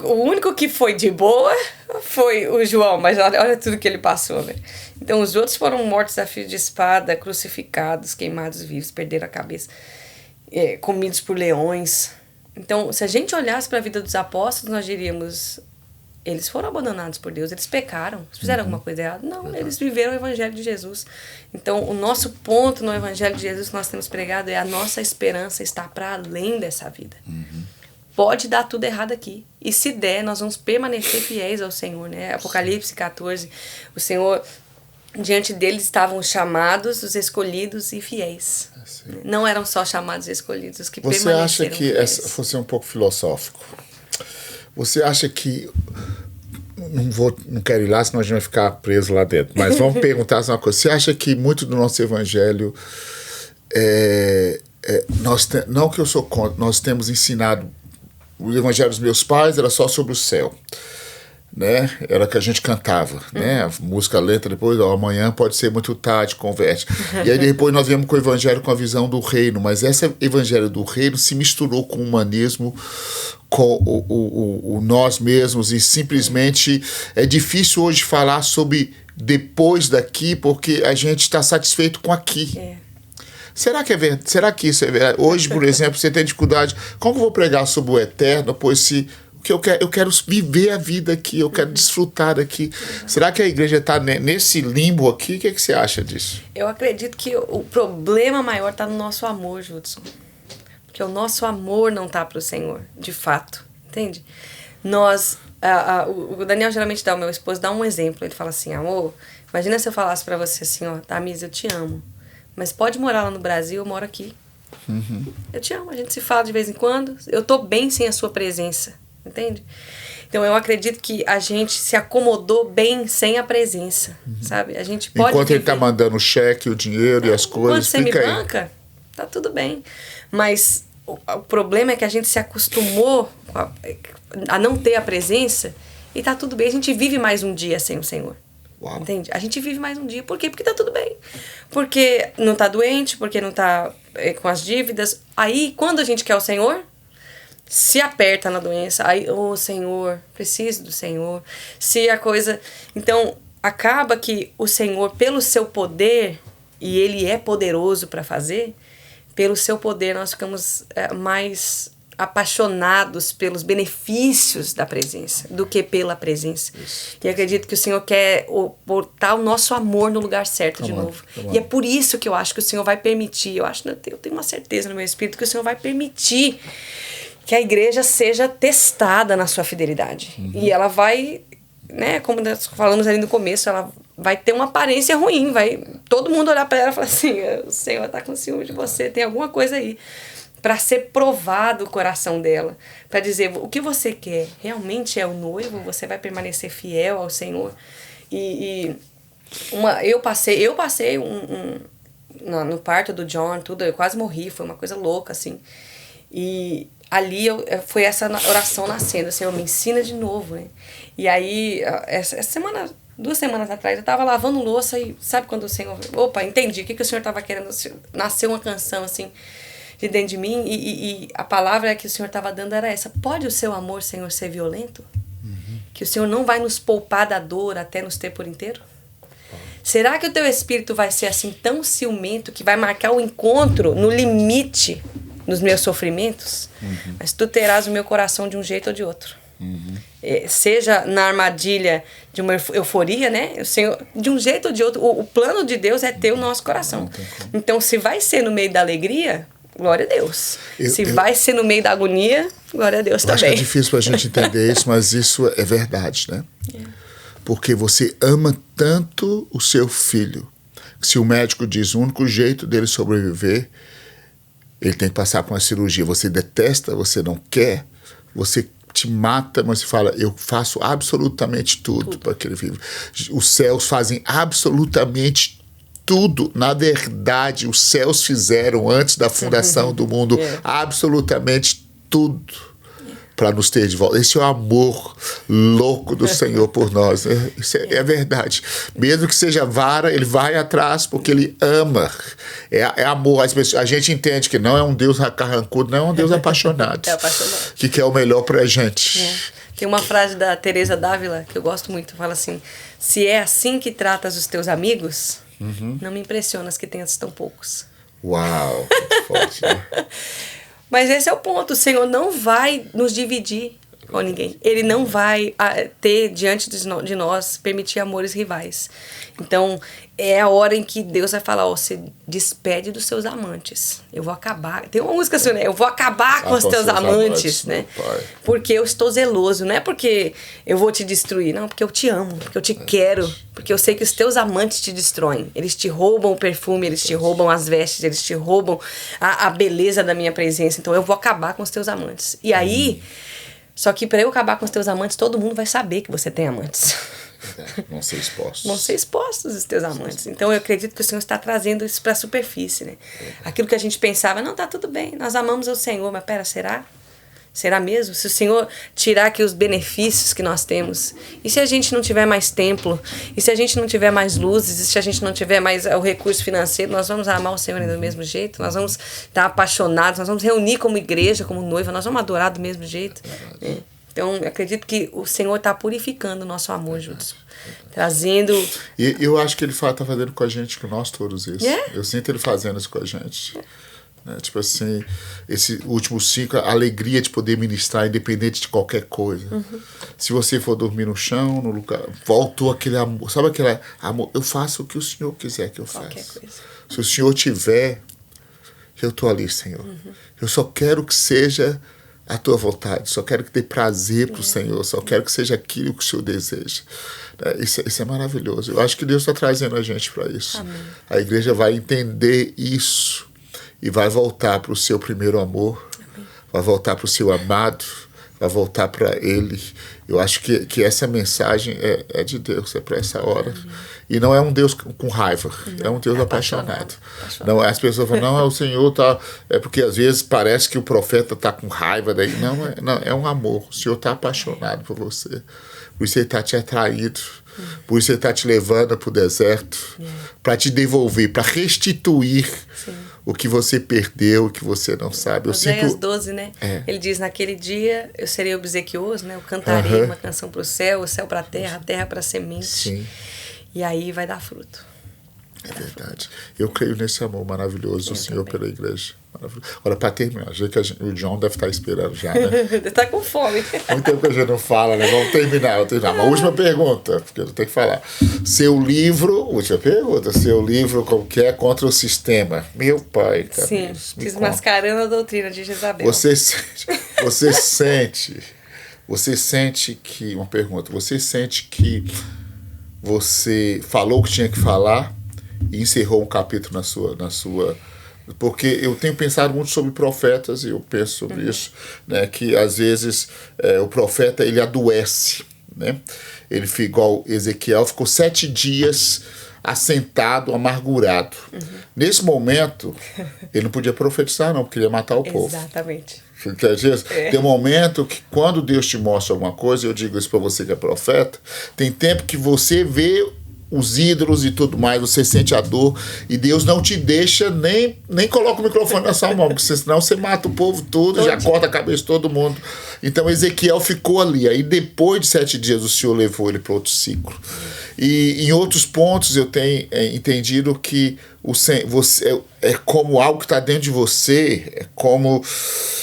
o único que foi de boa foi o João, mas olha tudo que ele passou, né? Então os outros foram mortos a fio de espada, crucificados, queimados vivos, perderam a cabeça. Comidos por leões. Então, se a gente olhasse para a vida dos apóstolos, nós diríamos, eles foram abandonados por Deus, eles pecaram, eles fizeram alguma coisa errada. Não, eles viveram o Evangelho de Jesus. Então, o nosso ponto no Evangelho de Jesus que nós temos pregado é a nossa esperança está para além dessa vida. Uhum. Pode dar tudo errado aqui. E se der, nós vamos permanecer fiéis ao Senhor, né? Apocalipse 14, o Senhor... Diante deles estavam os chamados, os escolhidos e fiéis. Não eram só chamados e escolhidos, os que permaneceram fiéis. Você acha que, vou ser um pouco filosófico, você acha que, não quero ir lá, senão a gente vai ficar preso lá dentro, mas vamos perguntar uma coisa, você acha que muito do nosso evangelho, não que eu sou contra, nós temos ensinado, o evangelho dos meus pais era só sobre o céu, né? Era que a gente cantava, né? A música, a letra, depois, amanhã pode ser muito tarde, converte. E aí depois nós viemos com o evangelho com a visão do reino, mas esse evangelho do reino se misturou com o humanismo, com o nós mesmos, e simplesmente é difícil hoje falar sobre depois daqui, porque a gente está satisfeito com aqui. Será que é verdade? Será que isso é verdade? Hoje, por exemplo, você tem dificuldade, como eu vou pregar sobre o eterno, pois se que eu quero viver a vida aqui, eu quero desfrutar daqui. Será que a igreja está nesse limbo aqui? O que você acha disso? Eu acredito que o problema maior está no nosso amor, Judson. Porque o nosso amor não está para o Senhor, de fato. Entende? O Daniel geralmente dá, o meu esposo dá um exemplo. Ele fala assim, amor, imagina se eu falasse para você assim, ó, Tamisa, eu te amo. Mas pode morar lá no Brasil, eu moro aqui. Uhum. Eu te amo, a gente se fala de vez em quando. Eu tô bem sem a sua presença. Entende? Então eu acredito que a gente se acomodou bem sem a presença, sabe? A gente pode enquanto ele tá mandando o cheque, o dinheiro e as coisas, enquanto você me banca, tá tudo bem. Mas o problema é que a gente se acostumou a não ter a presença e tá tudo bem. A gente vive mais um dia sem o Senhor. Uau. Entende? A gente vive mais um dia. Por quê? Porque tá tudo bem. Porque não tá doente, porque não tá com as dívidas. Aí, quando a gente quer o Senhor, se aperta na doença, aí, Senhor, preciso do Senhor. Se a coisa... Então, acaba que o Senhor, pelo seu poder, e Ele é poderoso para fazer, pelo seu poder nós ficamos mais apaixonados pelos benefícios da presença do que pela presença. Isso. E acredito que o Senhor quer botar o nosso amor no lugar certo de novo. E é por isso que eu acho que o Senhor vai permitir, eu tenho uma certeza no meu espírito que o Senhor vai permitir que a igreja seja testada na sua fidelidade. E ela vai, né, como nós falamos ali no começo, ela vai ter uma aparência ruim, vai todo mundo olhar para ela e falar assim, o Senhor está com ciúme de você, tem alguma coisa aí. Para ser provado o coração dela, para dizer o que você quer, realmente é o noivo, você vai permanecer fiel ao Senhor. Eu passei no parto do John, tudo, eu quase morri, foi uma coisa louca, assim. E ali foi essa oração nascendo, Senhor, me ensina de novo, né? E aí, essa semana, 2 semanas atrás, eu tava lavando louça e sabe quando o Senhor, entendi o que o Senhor tava querendo, nasceu uma canção assim, de dentro de mim, e a palavra que o Senhor estava dando era essa: pode o seu amor, Senhor, ser violento? Que o Senhor não vai nos poupar da dor até nos ter por inteiro? Será que o teu espírito vai ser assim tão ciumento que vai marcar o encontro no limite dos meus sofrimentos? Mas tu terás o meu coração de um jeito ou de outro. Seja na armadilha de uma euforia, né? O Senhor, de um jeito ou de outro, o plano de Deus é ter o nosso coração. Então, se vai ser no meio da alegria, glória a Deus. Se vai ser no meio da agonia, glória a Deus também. Acho que é difícil pra gente entender isso, mas isso é verdade, né? Porque você ama tanto o seu filho, que se o médico diz o único jeito dele sobreviver, ele tem que passar por uma cirurgia. Você detesta, você não quer, você te mata, mas você fala, eu faço absolutamente tudo para que ele viva. Os céus fazem absolutamente tudo, na verdade, os céus fizeram antes da fundação do mundo absolutamente tudo para nos ter de volta. Esse é o amor louco do Senhor por nós. Isso é verdade. Mesmo que seja vara, ele vai atrás porque ele ama. É amor. A gente entende que não é um Deus carrancudo, não é um Deus apaixonado. É apaixonado. Que quer o melhor pra gente. Tem uma frase da Teresa d'Ávila que eu gosto muito. Fala assim: se é assim que tratas os teus amigos, não me impressionas que tenhas tão poucos. Uau, muito forte, né? Mas esse é o ponto. O Senhor não vai nos dividir com ninguém. Ele não vai ter diante de nós, permitir amores rivais. Então, é a hora em que Deus vai falar: você despede dos seus amantes. Eu vou acabar. Tem uma música assim, né? Eu vou acabar com os teus amantes, né? Porque eu estou zeloso. Não é porque eu vou te destruir. Não, porque eu te amo. Porque eu te quero. Porque eu sei que os teus amantes te destroem. Eles te roubam o perfume, eles te roubam as vestes, eles te roubam a beleza da minha presença. Então, eu vou acabar com os teus amantes. E aí... Só que para eu acabar com os teus amantes, todo mundo vai saber que você tem amantes. Vão ser expostos. Vão ser expostos os teus amantes. Então eu acredito que o Senhor está trazendo isso para a superfície, né? Aquilo que a gente pensava, não, tá tudo bem, nós amamos o Senhor, mas pera, será? Será mesmo? Se o Senhor tirar aqui os benefícios que nós temos, e se a gente não tiver mais templo, e se a gente não tiver mais luzes, e se a gente não tiver mais o recurso financeiro, nós vamos amar o Senhor do mesmo jeito, nós vamos estar apaixonados, nós vamos reunir como igreja, como noiva, nós vamos adorar do mesmo jeito. Né? Então, eu acredito que o Senhor está purificando o nosso amor, Judson. Trazendo... E eu acho que ele está fazendo com a gente, com nós todos isso. Eu sinto ele fazendo isso com a gente. Tipo assim, esse último 5, a alegria de poder ministrar independente de qualquer coisa. Se você for dormir no chão, no lugar, voltou aquele amor. Sabe aquele amor? Eu faço o que o Senhor quiser que eu faça. Se o Senhor tiver, eu estou ali, Senhor. Eu só quero que seja a tua vontade, só quero que dê prazer para o Senhor, só quero que seja aquilo que o Senhor deseja. Isso é maravilhoso. Eu acho que Deus está trazendo a gente para isso. Amém. A igreja vai entender isso e vai voltar para o seu primeiro amor. Amém. Vai voltar para o seu amado, vai voltar para Ele. Eu acho que essa mensagem é de Deus, é para essa hora. Amém. E não é um Deus com raiva, é um Deus apaixonado. Não, as pessoas falam, não, o Senhor está... É porque às vezes parece que o profeta está com raiva daí. Não, é um amor. O Senhor está apaixonado por você. Por isso Ele está te atraindo. Por isso Ele está te levando para o deserto. Para te devolver, para restituir o que você perdeu, o que você não sabe. Oséias 12, né? Ele diz, naquele dia eu serei obsequioso, né? Eu cantarei uma canção para o céu para a terra para a semente. Sim. É. E aí vai dar fruto. É verdade. Eu creio nesse amor maravilhoso do Senhor pela igreja. Agora, para terminar, já que o John deve estar esperando já, né? Tá com fome. Muito tempo que a gente não fala, né? Vamos terminar. Uma última pergunta, porque eu não tenho que falar. Seu livro, última pergunta, seu livro, como que é, Contra o Sistema? Meu pai, cara. Sim, desmascarando a doutrina de Jezabel. Você sente que, uma pergunta, você sente que você falou o que tinha que falar e encerrou um capítulo na sua porque eu tenho pensado muito sobre profetas e eu penso sobre isso, né, que às vezes o profeta ele adoece, né? Ele fica igual Ezequiel, ficou 7 dias assentado, amargurado. Nesse momento ele não podia profetizar não, porque ele ia matar o povo. Exatamente. Tem um momento que quando Deus te mostra alguma coisa, eu digo isso para você que é profeta, tem tempo que você vê os ídolos e tudo mais, você sente a dor e Deus não te deixa nem coloca o microfone na sua mão, porque senão você mata o povo todo, já corta a cabeça de todo mundo. Então Ezequiel ficou ali, aí depois de 7 dias o Senhor levou ele para outro ciclo. E em outros pontos eu tenho entendido que você é como algo que está dentro de você, é como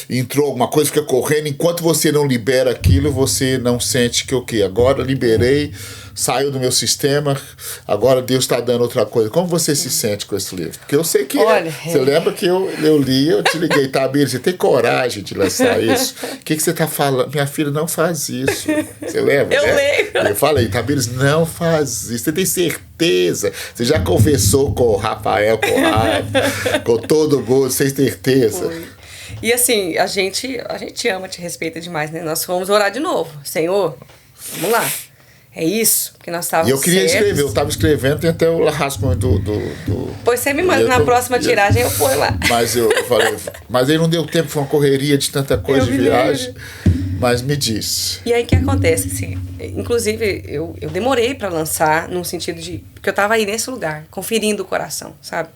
entrou alguma coisa, fica correndo, enquanto você não libera aquilo, você não sente que o quê? Agora liberei, saiu do meu sistema, agora Deus está dando outra coisa. Como você se sente com esse livro? Porque eu sei que você lembra que eu li, eu te liguei, Tamires, você tem coragem de lançar isso? O que você está falando? Minha filha, não faz isso. Você lembra? Eu lembro. Eu falei, Tamires, não faz isso. Você tem certeza? Você já conversou com o Rafael, com todo mundo, sem certeza? Foi. E assim, a gente ama, te respeita demais, né? Nós fomos orar de novo. Senhor, vamos lá. É isso, porque nós estávamos. E eu queria escrever, eu estava escrevendo, tem até o rascunho do. Pois você me manda na próxima tiragem, eu ponho lá. Mas eu falei, mas aí não deu tempo, foi uma correria de tanta coisa de viagem. Mas me diz. E aí o que acontece, assim? Inclusive, eu demorei para lançar, no sentido de. Porque eu estava aí nesse lugar, conferindo o coração, sabe?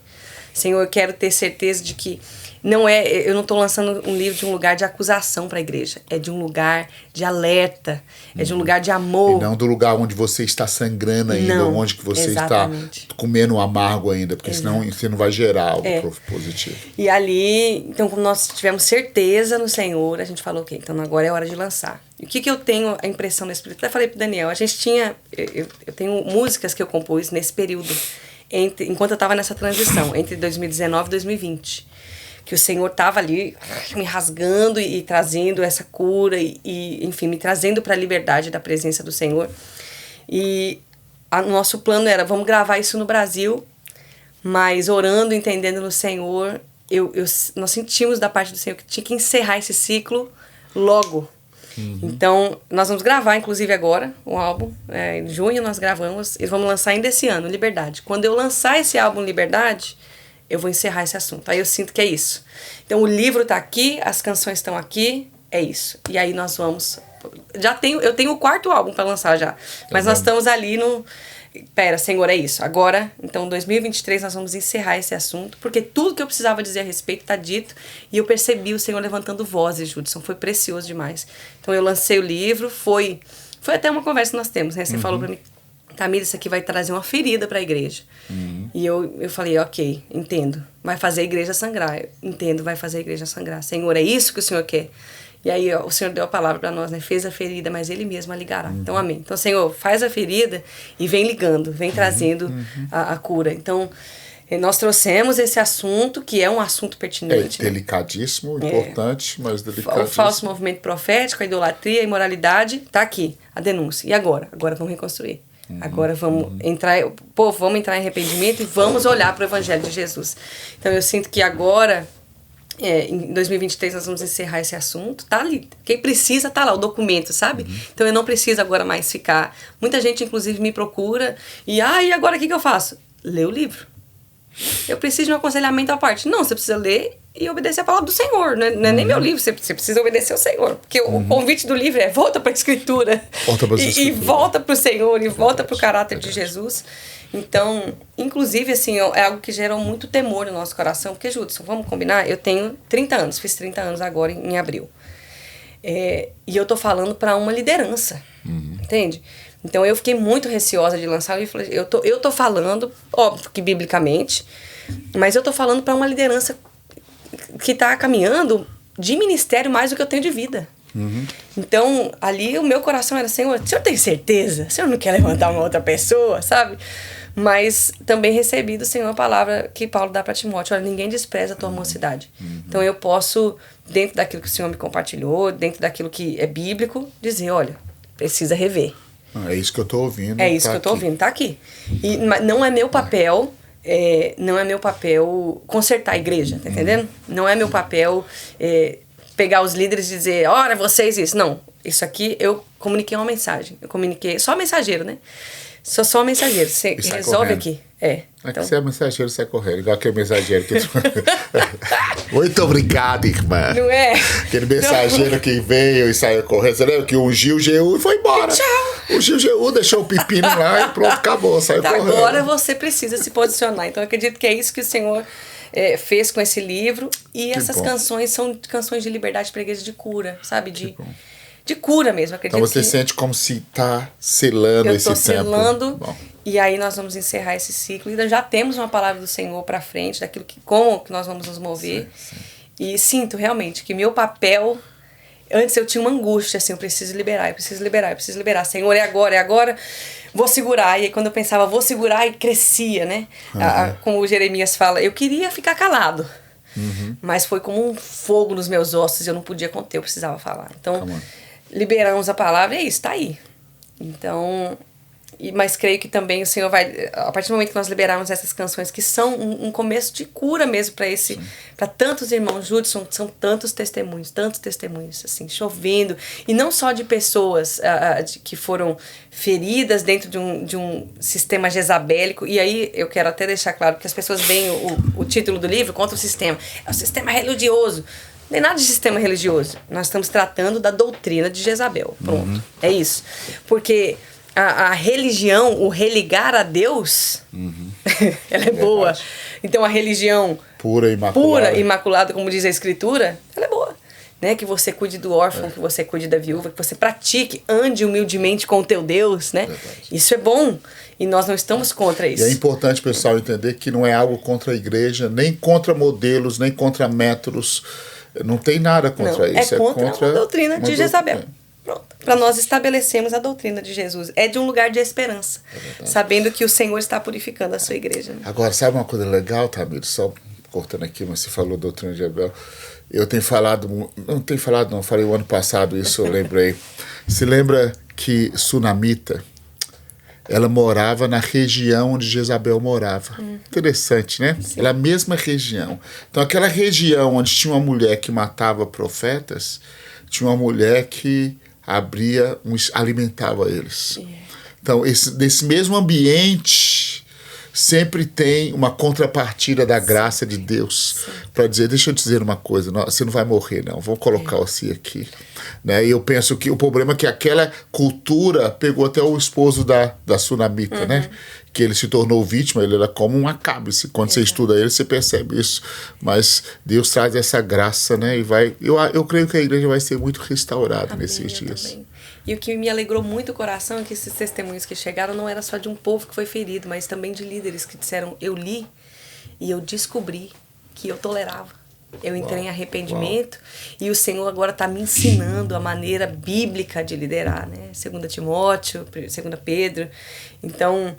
Senhor, eu quero ter certeza de que eu não estou lançando um livro de um lugar de acusação para a igreja. É de um lugar de alerta, é de um lugar de amor. E não do lugar onde você está sangrando ainda, ou onde que você exatamente. Está comendo um amargo ainda, porque senão você não vai gerar algo positivo. E ali, então, como nós tivemos certeza no Senhor, a gente falou, ok, então agora é hora de lançar. E o que eu tenho a impressão nesse período? Até falei para o Daniel, a gente tinha, eu tenho músicas que eu compus nesse período, enquanto eu estava nessa transição, entre 2019 e 2020. Que o Senhor estava ali me rasgando e trazendo essa cura e enfim, me trazendo para a liberdade da presença do Senhor. E o nosso plano era, vamos gravar isso no Brasil, mas orando, entendendo no Senhor, nós sentimos da parte do Senhor que tinha que encerrar esse ciclo logo. Então, nós vamos gravar, inclusive agora, o álbum. Em junho nós gravamos e vamos lançar ainda esse ano, Liberdade. Quando eu lançar esse álbum, Liberdade, eu vou encerrar esse assunto. Aí eu sinto que é isso. Então o livro tá aqui, as canções estão aqui, é isso. E aí nós vamos... Eu tenho o 4º álbum para lançar já. Mas nós estamos ali no... Pera, Senhor, é isso. Agora, então, 2023 nós vamos encerrar esse assunto, porque tudo que eu precisava dizer a respeito tá dito. E eu percebi o Senhor levantando vozes, Judson. Foi precioso demais. Então eu lancei o livro, foi até uma conversa que nós temos, né? Você falou para mim, Tamires, isso aqui vai trazer uma ferida para a igreja. E eu falei, ok, entendo. Vai fazer a igreja sangrar. Entendo, vai fazer a igreja sangrar. Senhor, é isso que o Senhor quer. E aí o Senhor deu a palavra para nós, né? Fez a ferida, mas Ele mesmo a ligará. Então, amém. Então, Senhor, faz a ferida e vem ligando, vem trazendo a cura. Então, nós trouxemos esse assunto, que é um assunto pertinente. É delicadíssimo, importante, mas delicadíssimo. O falso movimento profético, a idolatria, a imoralidade, tá aqui, a denúncia. E agora? Agora vamos reconstruir. Agora vamos entrar em arrependimento e vamos olhar para o Evangelho de Jesus. Então eu sinto que agora, em 2023, nós vamos encerrar esse assunto. Tá ali. Quem precisa tá lá, o documento, sabe? Então eu não preciso agora mais ficar. Muita gente, inclusive, me procura e agora o que eu faço? Lê o livro. Eu preciso de um aconselhamento à parte. Não, você precisa ler e obedecer a palavra do Senhor. Não é nem meu livro, você precisa obedecer ao Senhor. Porque o convite do livro é volta para a Escritura. E volta para o Senhor, e volta para o caráter de Jesus. Então, inclusive, assim, é algo que gerou muito temor no nosso coração. Porque, Judson, vamos combinar? Eu tenho 30 anos, fiz 30 anos agora em abril. E eu tô falando para uma liderança, entende? Então eu fiquei muito receosa de lançar o livro. Eu tô falando, óbvio que biblicamente, mas eu tô falando para uma liderança que tá caminhando de ministério mais do que eu tenho de vida. Então, ali o meu coração era, Senhor, o Senhor tem certeza? O Senhor não quer levantar uma outra pessoa, sabe? Mas também recebi do Senhor a palavra que Paulo dá para Timóteo: olha, ninguém despreza a tua mocidade. Então eu posso, dentro daquilo que o Senhor me compartilhou, dentro daquilo que é bíblico, dizer, olha, precisa rever. É isso que eu tô ouvindo. É isso que eu tô ouvindo, tá aqui. E não é meu papel, não é meu papel consertar a igreja, tá entendendo? Não é meu papel pegar os líderes e dizer, ora, vocês isso. Não, isso aqui eu comuniquei uma mensagem. Eu comuniquei, só mensageiro, né? Sou só mensageiro. Você resolve aqui. Então... que você é mensageiro, sai correndo. Igual aquele mensageiro que... Muito obrigado, irmã. Não é? Aquele mensageiro que veio e saiu correndo. Você lembra que ungiu o Jeú e foi embora. Tchau. Ungiu o Jeú, deixou o pepino lá e pronto, acabou, saiu correndo. Agora você precisa se posicionar. Então eu acredito que é isso que o Senhor fez com esse livro. E essas canções são canções de liberdade para a igreja, de cura, sabe? De cura mesmo, acredito. Então você sente como se tá selando esse tempo. Eu tô selando. Bom. E aí nós vamos encerrar esse ciclo. E já temos uma palavra do Senhor para frente, daquilo como que nós vamos nos mover. Sim. E sinto realmente que meu papel... Antes eu tinha uma angústia, assim, eu preciso liberar. Senhor, é agora. Vou segurar. E aí quando eu pensava, vou segurar, e crescia, né? Como o Jeremias fala, eu queria ficar calado. Mas foi como um fogo nos meus ossos, eu não podia conter, eu precisava falar. Então... liberamos a palavra, é isso, tá aí. Então, mas creio que também o Senhor vai, a partir do momento que nós liberarmos essas canções, que são um começo de cura mesmo para tantos irmãos, Judson, são tantos testemunhos, assim, chovendo, e não só de pessoas que foram feridas dentro de um sistema jezabélico. E aí eu quero até deixar claro, porque as pessoas veem o título do livro contra o sistema, é o sistema religioso. Não tem nada de sistema religioso. Nós estamos tratando da doutrina de Jezabel. Pronto. É isso. Porque a religião, o religar a Deus, ela é boa. Então a religião pura, imaculada, como diz a Escritura, ela é boa. Né? Que você cuide do órfão, que você cuide da viúva, que você pratique, ande humildemente com o teu Deus. Né? Isso é bom. E nós não estamos contra isso. E é importante o pessoal entender que não é algo contra a igreja, nem contra modelos, nem contra métodos. Não tem nada contra isso. É contra a doutrina de Jezabel. Pronto. Para nós estabelecermos a doutrina de Jesus. É de um lugar de esperança. Sabendo que o Senhor está purificando a sua igreja. Né? Agora, sabe uma coisa legal, Tamir? Só cortando aqui, mas você falou doutrina de Jezabel. Eu tenho falado... Não, falei o ano passado isso, eu lembrei. Se lembra que Sunamita, ela morava na região onde Jezabel morava. Interessante, né? Sim. Ela é a mesma região. Então, aquela região onde tinha uma mulher que matava profetas, tinha uma mulher que alimentava eles. Yeah. Então, nesse mesmo ambiente, sempre tem uma contrapartida da graça de Deus para dizer, deixa eu dizer uma coisa, você não vai morrer, não, vamos colocar você aqui. Né? E eu penso que o problema é que aquela cultura pegou até o esposo da Sunamita, né? Que ele se tornou vítima, ele era como um Acabe. Quando você estuda ele, você percebe isso. Mas Deus traz essa graça, né? E eu creio que a igreja vai ser muito restaurada nesses dias. Também. E o que me alegrou muito o coração é que esses testemunhos que chegaram não era só de um povo que foi ferido, mas também de líderes que disseram, eu li e eu descobri que eu tolerava. Eu entrei em arrependimento e o Senhor agora está me ensinando a maneira bíblica de liderar, né? 2 Timóteo, 2 Pedro. Então,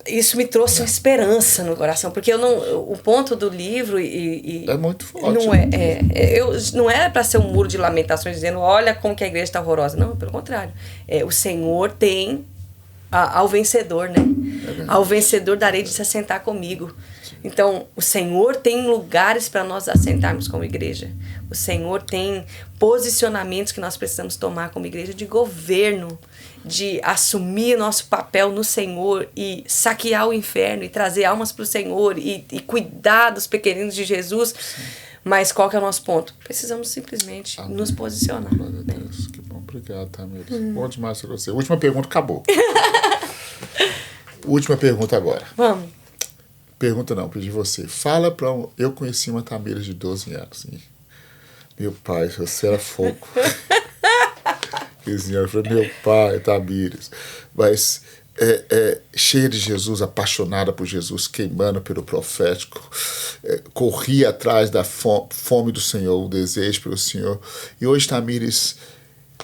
isso me trouxe uma esperança no coração, porque o ponto do livro é muito forte. Não era para ser um muro de lamentações dizendo, olha como que a igreja está horrorosa. Não, pelo contrário. O Senhor tem ao vencedor, né? Ao vencedor darei de se assentar comigo. Então, o Senhor tem lugares para nós assentarmos como igreja. O Senhor tem posicionamentos que nós precisamos tomar como igreja de governo, de assumir nosso papel no Senhor e saquear o inferno e trazer almas para o Senhor e cuidar dos pequeninos de Jesus. Sim. Mas qual que é o nosso ponto? Precisamos simplesmente nos posicionar. Glória a Deus. Que bom. Obrigado, Tamir. Bom demais para você. Última pergunta, acabou. Última pergunta agora. Vamos. Pergunta não, pedi você. Fala para eu conheci uma Tamira de 12 anos. Meu pai, você era fogo. Eu falei, meu pai, Tamires. Mas cheia de Jesus, apaixonada por Jesus, queimando pelo profético, corria atrás da fome do Senhor, o desejo pelo Senhor. E hoje, Tamires,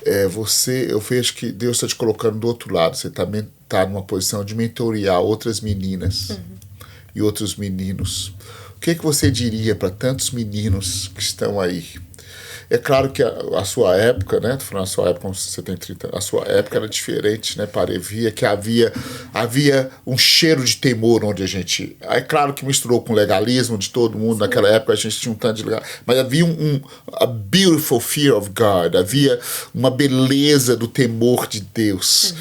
eu vejo que Deus está te colocando do outro lado. Você também está numa posição de mentorear outras meninas e outros meninos. O que você diria para tantos meninos que estão aí? É claro que a sua época, né? Tô falando a sua época, como você tem 30 anos, a sua época era diferente, né, Padre? Via que havia um cheiro de temor onde a gente... É claro que misturou com o legalismo de todo mundo. Sim. Naquela época a gente tinha um tanto de legal, mas havia a beautiful fear of God, havia uma beleza do temor de Deus.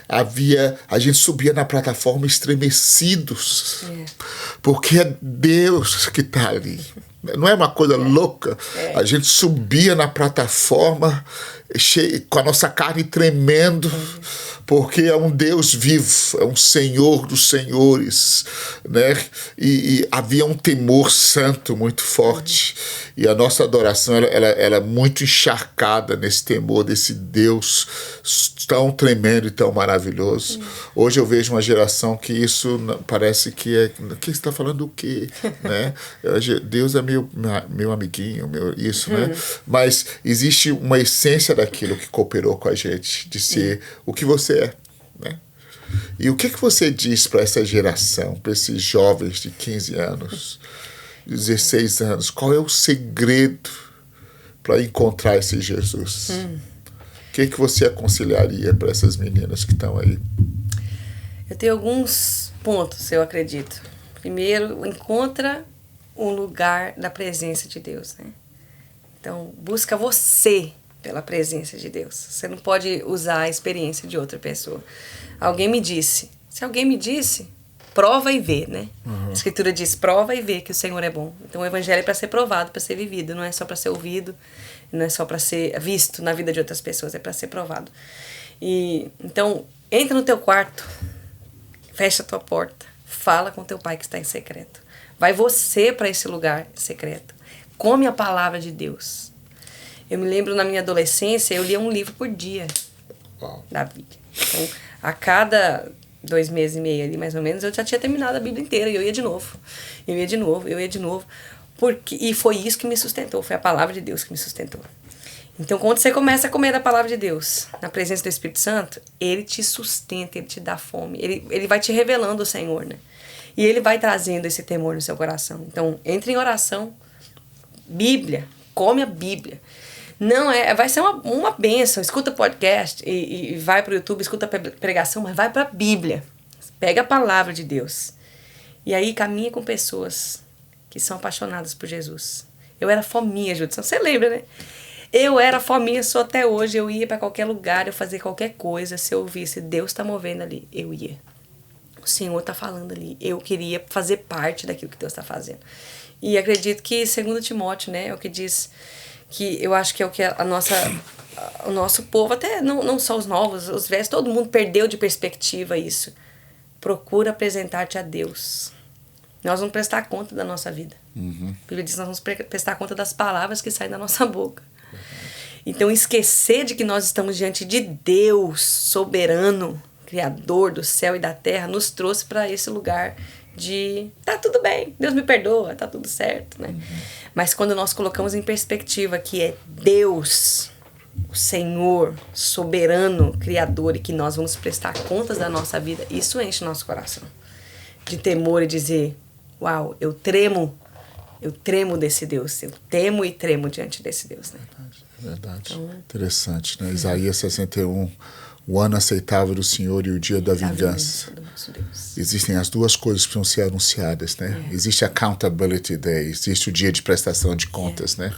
A gente subia na plataforma estremecidos, porque é Deus que está ali. Não é uma coisa louca? A gente subia na plataforma com a nossa carne tremendo, porque é um Deus vivo, é um Senhor dos senhores, né? E havia um temor santo muito forte, e a nossa adoração ela é muito encharcada nesse temor desse Deus tão tremendo e tão maravilhoso. Hoje eu vejo uma geração que isso parece que é... O que você está falando do quê? Né? Deus é meu amiguinho, né? Mas existe uma essência daquilo que cooperou com a gente, de ser o que você é, né? E o que você diz para essa geração, para esses jovens de 15 anos, 16 anos? Qual é o segredo para encontrar esse Jesus? O que você aconselharia para essas meninas que estão aí? Eu tenho alguns pontos, eu acredito. Primeiro, encontra um lugar da presença de Deus, né? Então, busca você pela presença de Deus. Você não pode usar a experiência de outra pessoa. Alguém me disse. Se alguém me disse, prova e vê, né? A Escritura diz, prova e vê que o Senhor é bom. Então, o Evangelho é para ser provado, para ser vivido. Não é só para ser ouvido, não é só para ser visto na vida de outras pessoas, é para ser provado. Então, entra no teu quarto, fecha a tua porta, fala com teu pai que está em secreto. Vai você para esse lugar secreto. Come a palavra de Deus. Eu me lembro, na minha adolescência, eu lia um livro por dia. Uau. Da Bíblia. Então, a cada 2 meses e meio ali, mais ou menos, eu já tinha terminado a Bíblia inteira. E eu ia de novo. E foi isso que me sustentou. Foi a palavra de Deus que me sustentou. Então, quando você começa a comer da palavra de Deus, na presença do Espírito Santo, Ele te sustenta, Ele te dá fome. Ele vai te revelando o Senhor, né? E Ele vai trazendo esse temor no seu coração. Então, entre em oração. Bíblia, come a Bíblia. Não vai ser uma bênção. Escuta podcast e vai para o YouTube, escuta pregação, mas vai para a Bíblia. Pega a palavra de Deus. E aí caminha com pessoas que são apaixonadas por Jesus. Eu era fominha, Judson. Você lembra, né? Eu era fominha, sou até hoje. Eu ia para qualquer lugar, eu fazia qualquer coisa. Se eu ouvisse Deus está movendo ali, eu ia. O Senhor está falando ali. Eu queria fazer parte daquilo que Deus está fazendo. E acredito que, segundo Timóteo, né, é o que diz que eu acho que é o que o nosso povo, até não só os novos, os velhos, todo mundo perdeu de perspectiva isso. Procura apresentar-te a Deus. Nós vamos prestar conta da nossa vida. A Bíblia diz que nós vamos prestar conta das palavras que saem da nossa boca. Então, esquecer de que nós estamos diante de Deus, soberano, Criador do céu e da terra, nos trouxe para esse lugar de tá tudo bem, Deus me perdoa, tá tudo certo, né? Mas quando nós colocamos em perspectiva que é Deus, o Senhor, soberano, Criador, e que nós vamos prestar contas da nossa vida, isso enche nosso coração de temor e dizer, uau, eu tremo desse Deus, eu temo e tremo diante desse Deus, né? Verdade. Então, interessante, né? Isaías 61, o ano aceitável do Senhor e o dia da vingança. Existem as duas coisas que precisam ser anunciadas, né? Existe a accountability day, existe o dia de prestação de contas, né?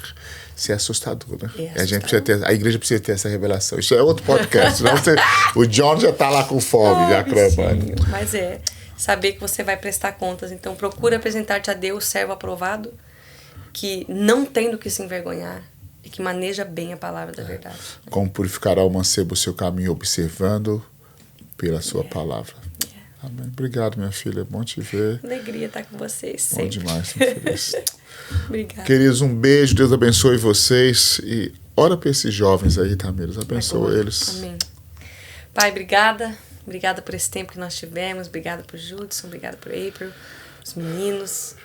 Isso é assustador, né? A igreja precisa ter essa revelação. Isso é outro podcast. O John já está lá com fome, já clamando. Mas saber que você vai prestar contas. Então, procura apresentar-te a Deus, servo aprovado, que não tem do que se envergonhar e que maneja bem a palavra da verdade. Como purificará o mancebo o seu caminho, observando pela sua palavra. Amém. Obrigado, minha filha. É bom te ver. Alegria estar com vocês sempre. Bom demais, muito feliz. Obrigada. Queridos, um beijo. Deus abençoe vocês. E Ora para esses jovens aí, Tamires. Abençoa eles. Amém. Pai, obrigada. Obrigada por esse tempo que nós tivemos. Obrigada por Judson. Obrigada por April, os meninos.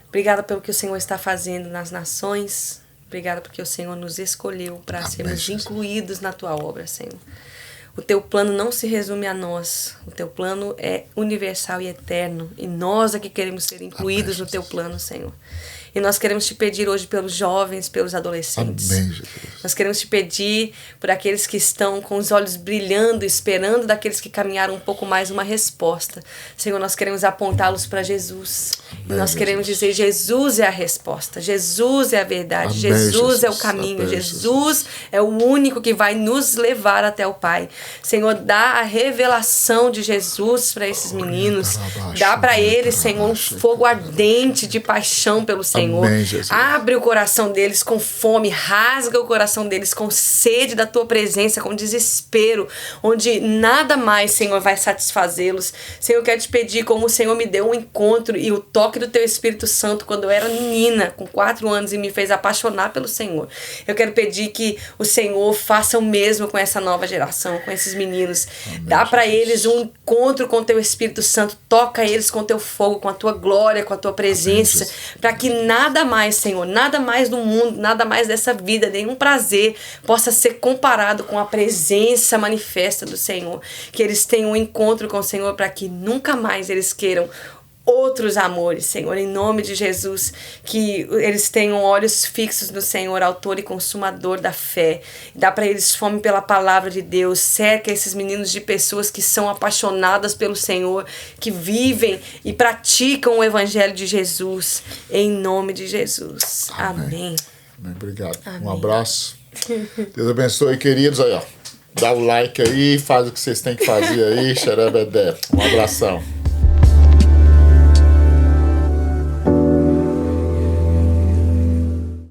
Obrigada pelo que o Senhor está fazendo nas nações. Obrigada porque o Senhor nos escolheu para sermos incluídos na tua obra, Senhor. O teu plano não se resume a nós. O teu plano é universal e eterno. E nós é que queremos ser incluídos no teu plano, Senhor. E nós queremos te pedir hoje pelos jovens, pelos adolescentes. Amém, Jesus. Nós queremos te pedir por aqueles que estão com os olhos brilhando, esperando daqueles que caminharam um pouco mais uma resposta. Senhor, nós queremos apontá-los para Jesus. Amém, nós queremos dizer, Jesus é a resposta. Jesus é a verdade. Amém, Jesus é o caminho. Amém, Jesus é o único que vai nos levar até o Pai. Senhor, dá a revelação de Jesus para esses meninos. Dá para eles, Senhor, um fogo ardente de paixão pelo Senhor. Amém, Jesus. Abre o coração deles com fome, rasga o coração deles com sede da tua presença, com desespero, onde nada mais, Senhor, vai satisfazê-los. Senhor, eu quero te pedir, como o Senhor me deu um encontro e o toque do teu Espírito Santo quando eu era menina, com 4 anos, e me fez apaixonar pelo Senhor. Eu quero pedir que o Senhor faça o mesmo com essa nova geração, com esses meninos. Amém, dá para eles um encontro com o teu Espírito Santo, toca eles com o teu fogo, com a tua glória, com a tua presença, para que nada mais, Senhor, nada mais do mundo, nada mais dessa vida, nenhum prazer possa ser comparado com a presença manifesta do Senhor. Que eles tenham um encontro com o Senhor para que nunca mais eles queiram outros amores, Senhor, em nome de Jesus, que eles tenham olhos fixos no Senhor, autor e consumador da fé. Dá para eles fome pela palavra de Deus. Cerca esses meninos de pessoas que são apaixonadas pelo Senhor, que vivem e praticam o evangelho de Jesus, em nome de Jesus. Amém. Amém. Obrigado. Amém. Um abraço. Deus abençoe, queridos. Aí, ó. Dá o like aí, faz o que vocês têm que fazer aí. Xerebedé. Um abração.